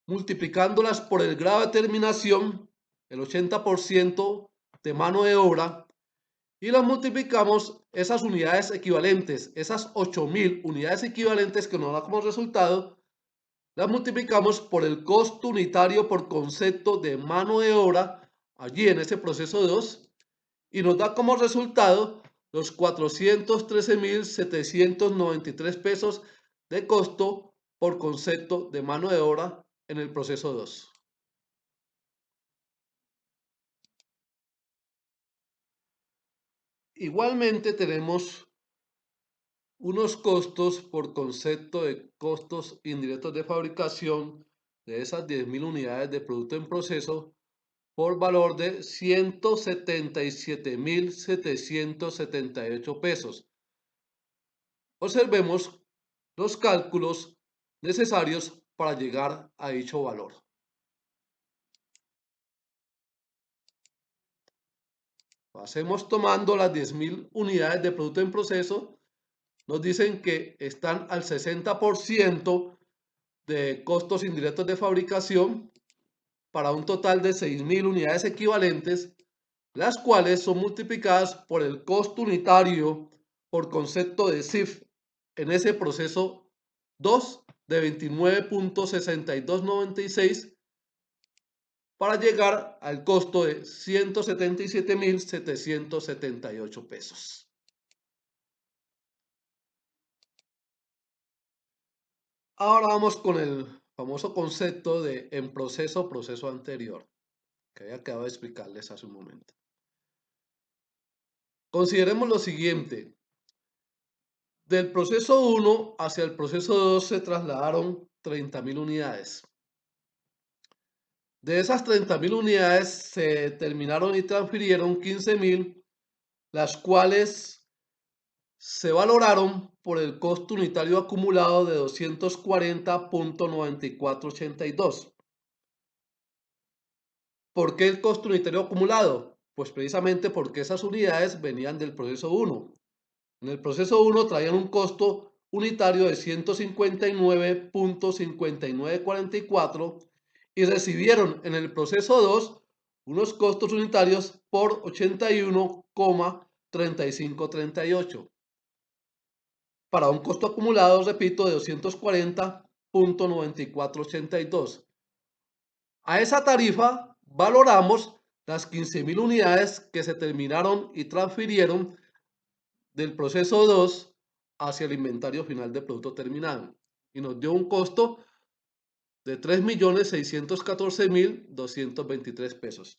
multiplicándolas por el grado de terminación, el 80% de mano de obra, y las multiplicamos esas unidades equivalentes, esas 8.000 unidades equivalentes que nos da como resultado, las multiplicamos por el costo unitario por concepto de mano de obra allí en ese proceso 2 y nos da como resultado los 413.793 pesos de costo por concepto de mano de obra en el proceso 2. Igualmente tenemos unos costos por concepto de costos indirectos de fabricación de esas 10.000 unidades de producto en proceso por valor de 177.778 pesos. Observemos los cálculos necesarios para llegar a dicho valor. Hacemos tomando las 10.000 unidades de producto en proceso, nos dicen que están al 60% de costos indirectos de fabricación para un total de 6.000 unidades equivalentes, las cuales son multiplicadas por el costo unitario por concepto de CIF en ese proceso 2 de 29.6296 para llegar al costo de 177.778 pesos. Ahora vamos con el famoso concepto de en proceso, proceso anterior, que había acabado de explicarles hace un momento. Consideremos lo siguiente. Del proceso 1 hacia el proceso 2 se trasladaron 30.000 unidades. De esas 30.000 unidades se terminaron y transfirieron 15.000, las cuales se valoraron por el costo unitario acumulado de 240.9482. ¿Por qué el costo unitario acumulado? Pues precisamente porque esas unidades venían del proceso 1. En el proceso 1 traían un costo unitario de 159.5944 y recibieron en el proceso 2 unos costos unitarios por 81,3538 para un costo acumulado, repito, de 240.9482. A esa tarifa valoramos las 15.000 unidades que se terminaron y transfirieron del proceso 2 hacia el inventario final de producto terminado y nos dio un costo de 3.614.223 pesos.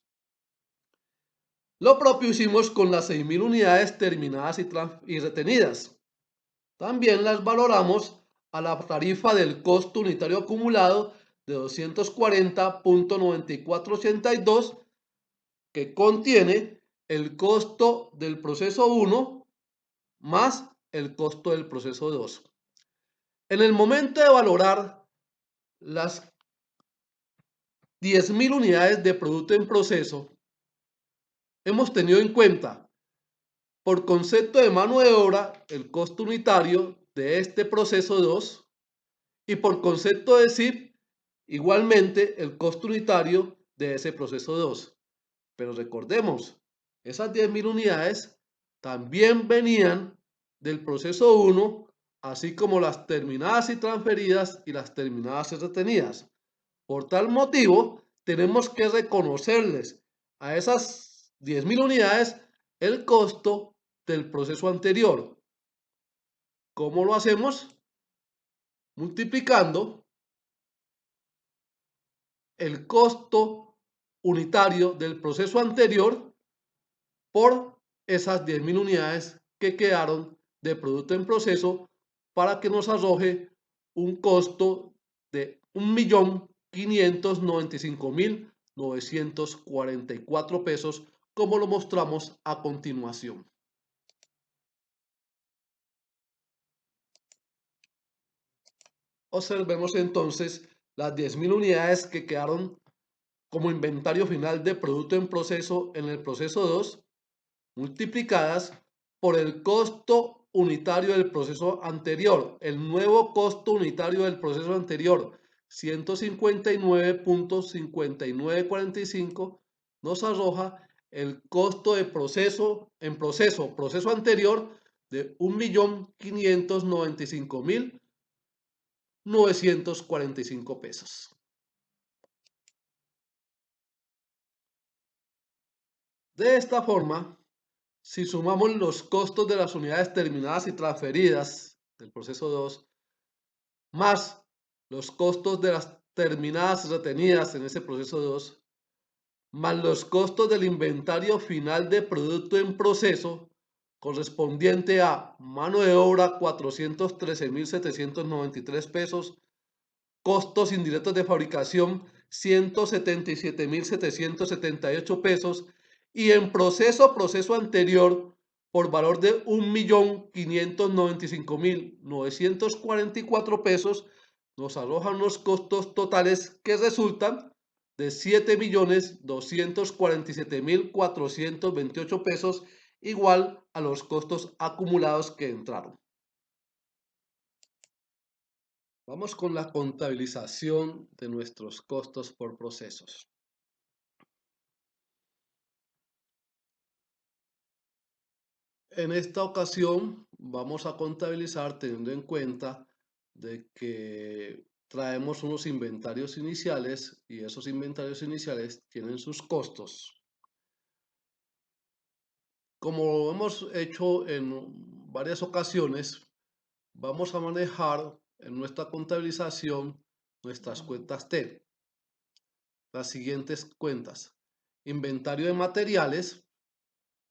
Lo propio hicimos con las 6.000 unidades terminadas y retenidas. También las valoramos a la tarifa del costo unitario acumulado de 240.9482 que contiene el costo del proceso 1 más el costo del proceso 2. En el momento de valorar las 10.000 unidades de producto en proceso, hemos tenido en cuenta, por concepto de mano de obra, el costo unitario de este proceso 2 y por concepto de SIF, igualmente el costo unitario de ese proceso 2. Pero recordemos, esas 10.000 unidades también venían del proceso 1, así como las terminadas y transferidas y las terminadas y retenidas. Por tal motivo, tenemos que reconocerles a esas 10.000 unidades el costo del proceso anterior. ¿Cómo lo hacemos? Multiplicando el costo unitario del proceso anterior por esas 10.000 unidades que quedaron de producto en proceso para que nos arroje un costo de 1.595.944 pesos, como lo mostramos a continuación. Observemos entonces las 10.000 unidades que quedaron como inventario final de producto en proceso en el proceso 2, multiplicadas por el costo unitario del proceso anterior, el nuevo costo unitario del proceso anterior, 159.5945, nos arroja el costo de proceso anterior de 1.595.945 pesos. De esta forma, si sumamos los costos de las unidades terminadas y transferidas del proceso 2, más los costos de las terminadas retenidas en ese proceso 2, más los costos del inventario final de producto en proceso, correspondiente a mano de obra 413.793 pesos, costos indirectos de fabricación 177.778 pesos y en proceso anterior por valor de 1.595.944 pesos, nos arrojan los costos totales que resultan de 7.247.428 pesos, igual a los costos acumulados que entraron. Vamos con la contabilización de nuestros costos por procesos. En esta ocasión vamos a contabilizar teniendo en cuenta de que traemos unos inventarios iniciales y esos inventarios iniciales tienen sus costos. Como hemos hecho en varias ocasiones, vamos a manejar en nuestra contabilización nuestras cuentas T. Las siguientes cuentas: inventario de materiales,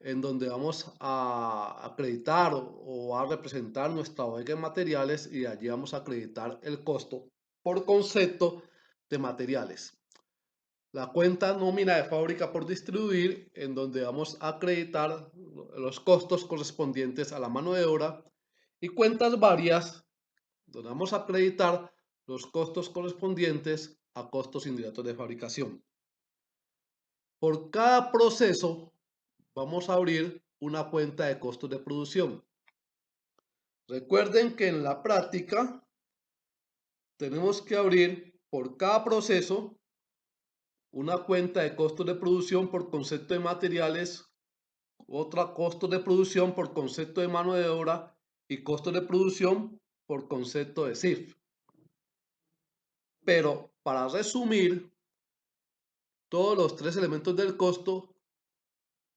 en donde vamos a acreditar o a representar nuestra bodega de materiales y allí vamos a acreditar el costo por concepto de materiales. La cuenta nómina de fábrica por distribuir, en donde vamos a acreditar los costos correspondientes a la mano de obra, y cuentas varias, donde vamos a acreditar los costos correspondientes a costos indirectos de fabricación. Por cada proceso vamos a abrir una cuenta de costos de producción. Recuerden que en la práctica tenemos que abrir por cada proceso una cuenta de costos de producción por concepto de materiales, otra costo de producción por concepto de mano de obra y costo de producción por concepto de SIF. Pero para resumir, todos los tres elementos del costo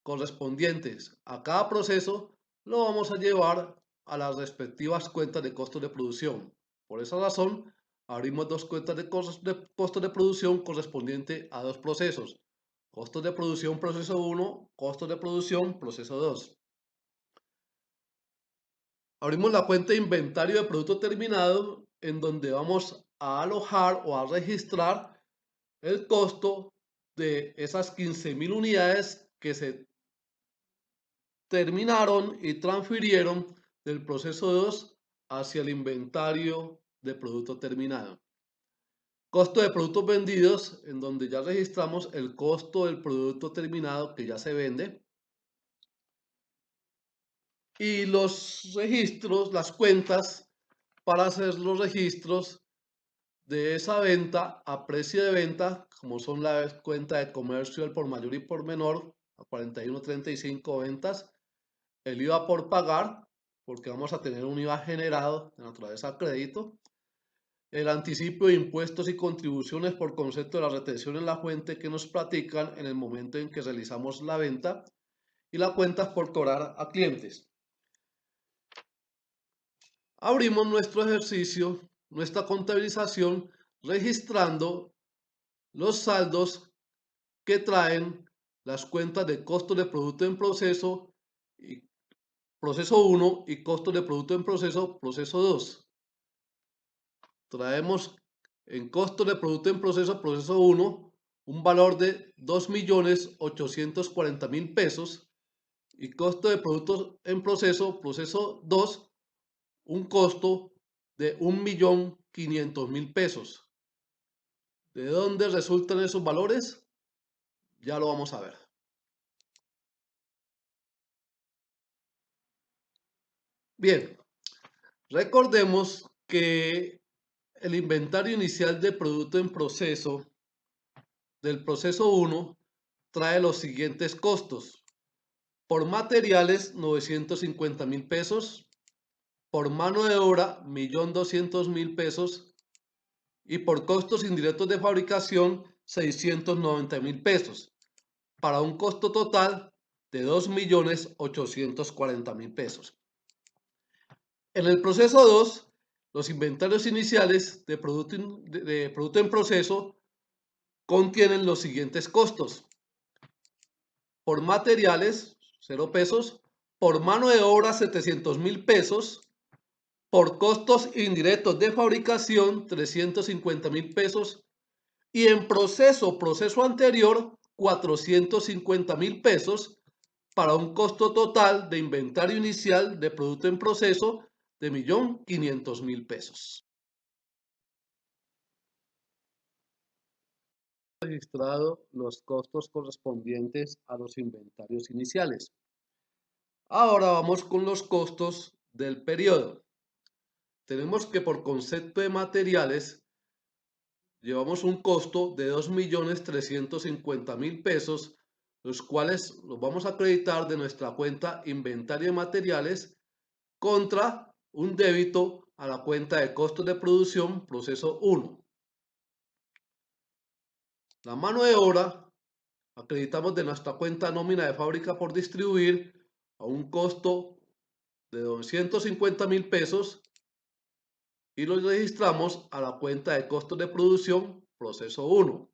correspondientes a cada proceso lo vamos a llevar a las respectivas cuentas de costos de producción. Por esa razón, abrimos dos cuentas de costos de producción correspondiente a dos procesos: costos de producción proceso 1, costos de producción proceso 2. Abrimos la cuenta de inventario de producto terminado, en donde vamos a alojar o a registrar el costo de esas 15.000 unidades que se terminaron y transfirieron del proceso 2 hacia el inventario de producto terminado. Costo de productos vendidos, en donde ya registramos el costo del producto terminado que ya se vende. Y los registros, las cuentas, para hacer los registros de esa venta a precio de venta, como son la cuenta de comercio al por mayor y por menor, a 41.35 ventas, el IVA por pagar, porque vamos a tener un IVA generado de naturaleza crédito, el anticipo de impuestos y contribuciones por concepto de la retención en la fuente que nos platican en el momento en que realizamos la venta, y las cuentas por cobrar a clientes. Abrimos nuestro ejercicio, nuestra contabilización, registrando los saldos que traen las cuentas de costos de producto en proceso, y proceso 1 y costos de producto en proceso, proceso 2. Traemos en costos de producto en proceso, proceso 1, un valor de 2.840.000 pesos, y costo de productos en proceso, proceso 2, un costo de 1.500.000 pesos. ¿De dónde resultan esos valores? Ya lo vamos a ver. Bien, recordemos que el inventario inicial de producto en proceso del proceso 1 trae los siguientes costos. Por materiales, 950.000 pesos. Por mano de obra, 1.200.000 pesos. Y por costos indirectos de fabricación, 690.000 pesos. Para un costo total de 2.840.000 pesos. En el proceso 2, los inventarios iniciales de producto en proceso contienen los siguientes costos. Por materiales, 0 pesos. Por mano de obra, 700.000 pesos. Por costos indirectos de fabricación, 350.000 pesos. Y en proceso anterior, 450.000 pesos, para un costo total de inventario inicial de producto en proceso de 1.500.000 pesos. Registrado los costos correspondientes a los inventarios iniciales. Ahora vamos con los costos del periodo. Tenemos que por concepto de materiales llevamos un costo de 2.350.000 pesos, los cuales los vamos a acreditar de nuestra cuenta inventario de materiales contra un débito a la cuenta de costos de producción proceso 1. La mano de obra acreditamos de nuestra cuenta nómina de fábrica por distribuir a un costo de 250.000 pesos y lo registramos a la cuenta de costos de producción proceso 1.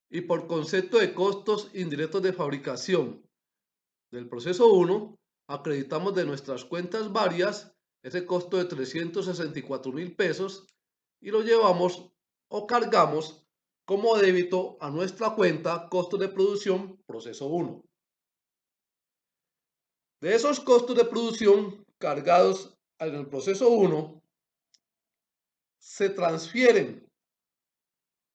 Y por concepto de costos indirectos de fabricación del proceso 1, acreditamos de nuestras cuentas varias ese costo de 364.000 pesos y lo llevamos o cargamos como débito a nuestra cuenta costos de producción proceso 1. De esos costos de producción cargados en el proceso 1, se transfieren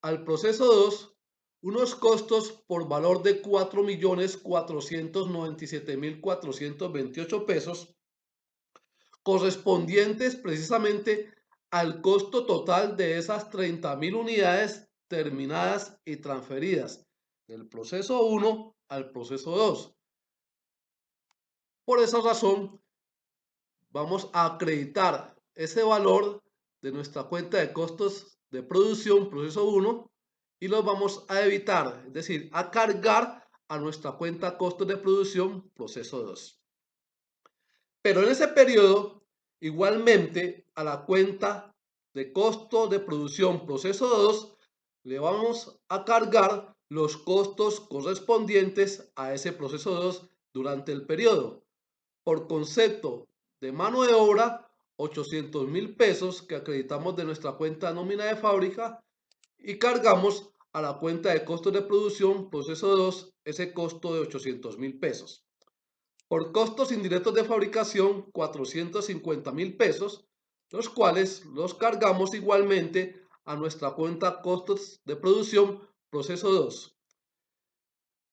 al proceso 2 unos costos por valor de 4.497.428 pesos, correspondientes precisamente al costo total de esas 30.000 unidades terminadas y transferidas del proceso 1 al proceso 2. Por esa razón, vamos a acreditar ese valor de nuestra cuenta de costos de producción proceso 1 y los vamos a debitar, es decir, a cargar a nuestra cuenta costos de producción proceso 2. Pero en ese periodo, igualmente a la cuenta de costo de producción proceso 2 le vamos a cargar los costos correspondientes a ese proceso 2 durante el periodo. Por concepto de mano de obra, 800.000 pesos que acreditamos de nuestra cuenta nómina de fábrica y cargamos a la cuenta de costos de producción proceso 2 ese costo de 800.000 pesos. Por costos indirectos de fabricación, 450.000 pesos, los cuales los cargamos igualmente a nuestra cuenta costos de producción proceso 2.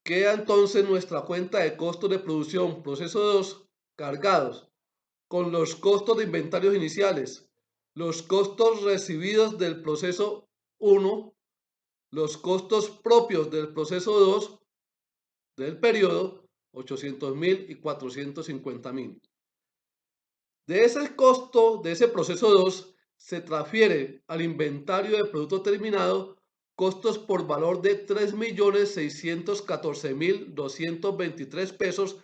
Queda entonces nuestra cuenta de costos de producción proceso 2 cargados con los costos de inventarios iniciales, los costos recibidos del proceso 1, los costos propios del proceso 2 del periodo 800.000 y 450.000. De ese costo de ese proceso 2 se transfiere al inventario de producto terminado costos por valor de 3.614.223 pesos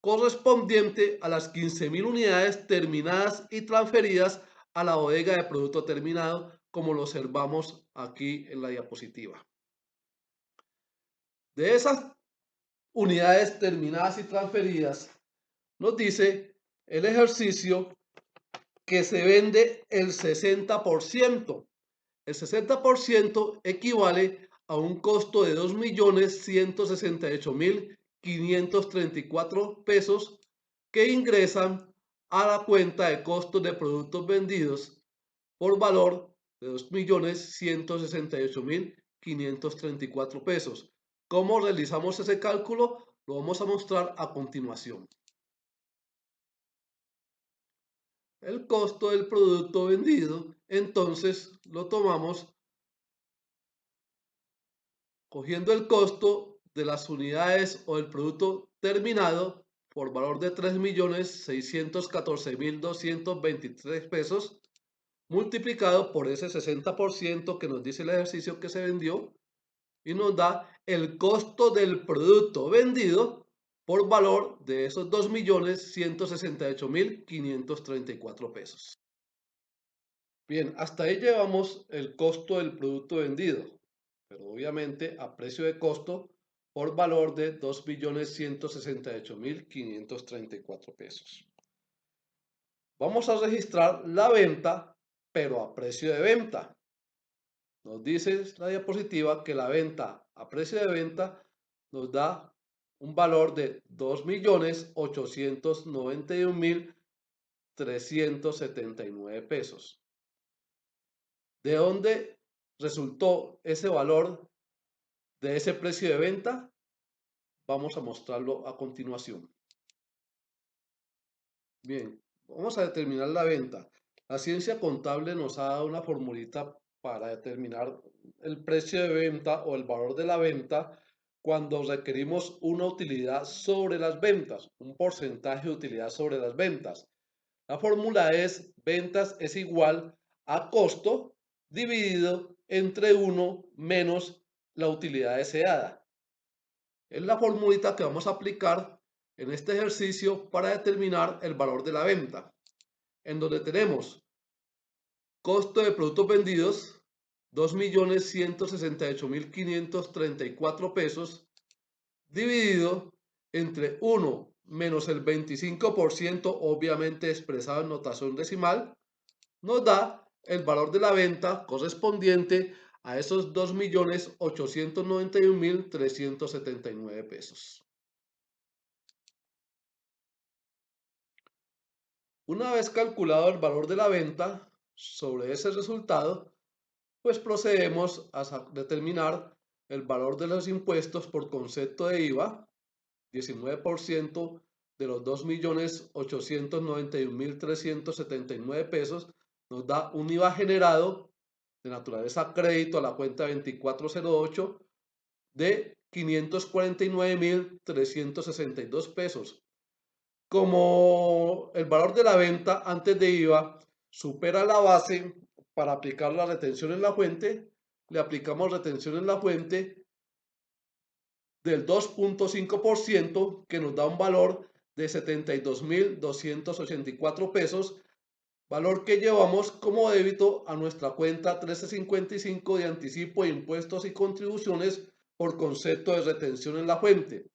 correspondiente a las 15.000 unidades terminadas y transferidas a la bodega de producto terminado, como lo observamos aquí en la diapositiva. De esas unidades terminadas y transferidas, nos dice el ejercicio que se vende el 60%. El 60% equivale a un costo de 2.168.534 pesos que ingresan a la cuenta de costos de productos vendidos por valor de 2.168.534 pesos. ¿Cómo realizamos ese cálculo? Lo vamos a mostrar a continuación. El costo del producto vendido, entonces lo tomamos cogiendo el costo de las unidades o el producto terminado por valor de 3.614.223 pesos multiplicado por ese 60% que nos dice el ejercicio que se vendió y nos da el costo del producto vendido por valor de esos 2.168.534 pesos. Bien, hasta ahí llevamos el costo del producto vendido, pero obviamente a precio de costo por valor de 2.168.534 pesos. Vamos a registrar la venta, pero a precio de venta. Nos dice la diapositiva que la venta a precio de venta nos da un valor de 2.891.379 pesos. ¿De dónde resultó ese valor de ese precio de venta? Vamos a mostrarlo a continuación. Bien, vamos a determinar la venta. La ciencia contable nos ha dado una formulita para determinar el precio de venta o el valor de la venta cuando requerimos una utilidad sobre las ventas, un porcentaje de utilidad sobre las ventas. La fórmula es ventas es igual a costo dividido entre 1 menos la utilidad deseada. Es la formulita que vamos a aplicar en este ejercicio para determinar el valor de la venta, en donde tenemos costo de productos vendidos 2.168.534 pesos dividido entre 1 menos el 25%, obviamente expresado en notación decimal, nos da el valor de la venta correspondiente a esos 2.891.379 pesos. Una vez calculado el valor de la venta sobre ese resultado, pues procedemos a determinar el valor de los impuestos por concepto de IVA, 19% de los 2.891.379 pesos, nos da un IVA generado de naturaleza crédito a la cuenta 2408 de 549.362 pesos. Como el valor de la venta antes de IVA supera la base para aplicar la retención en la fuente, le aplicamos retención en la fuente del 2.5% que nos da un valor de 72.284 pesos, valor que llevamos como débito a nuestra cuenta 1355 de anticipo de impuestos y contribuciones por concepto de retención en la fuente.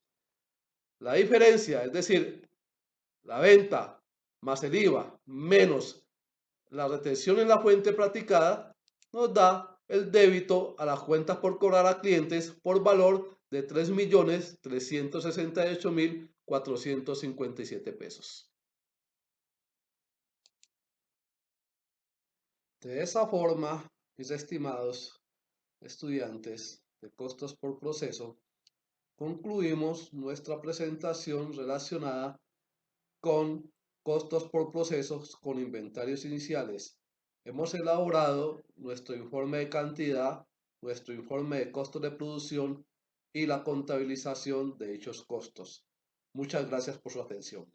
La diferencia, es decir, la venta más el IVA menos la retención en la fuente practicada, nos da el débito a las cuentas por cobrar a clientes por valor de 3.368.457 pesos. De esa forma, mis estimados estudiantes de costos por proceso, concluimos nuestra presentación relacionada con costos por procesos con inventarios iniciales. Hemos elaborado nuestro informe de cantidad, nuestro informe de costos de producción y la contabilización de dichos costos. Muchas gracias por su atención.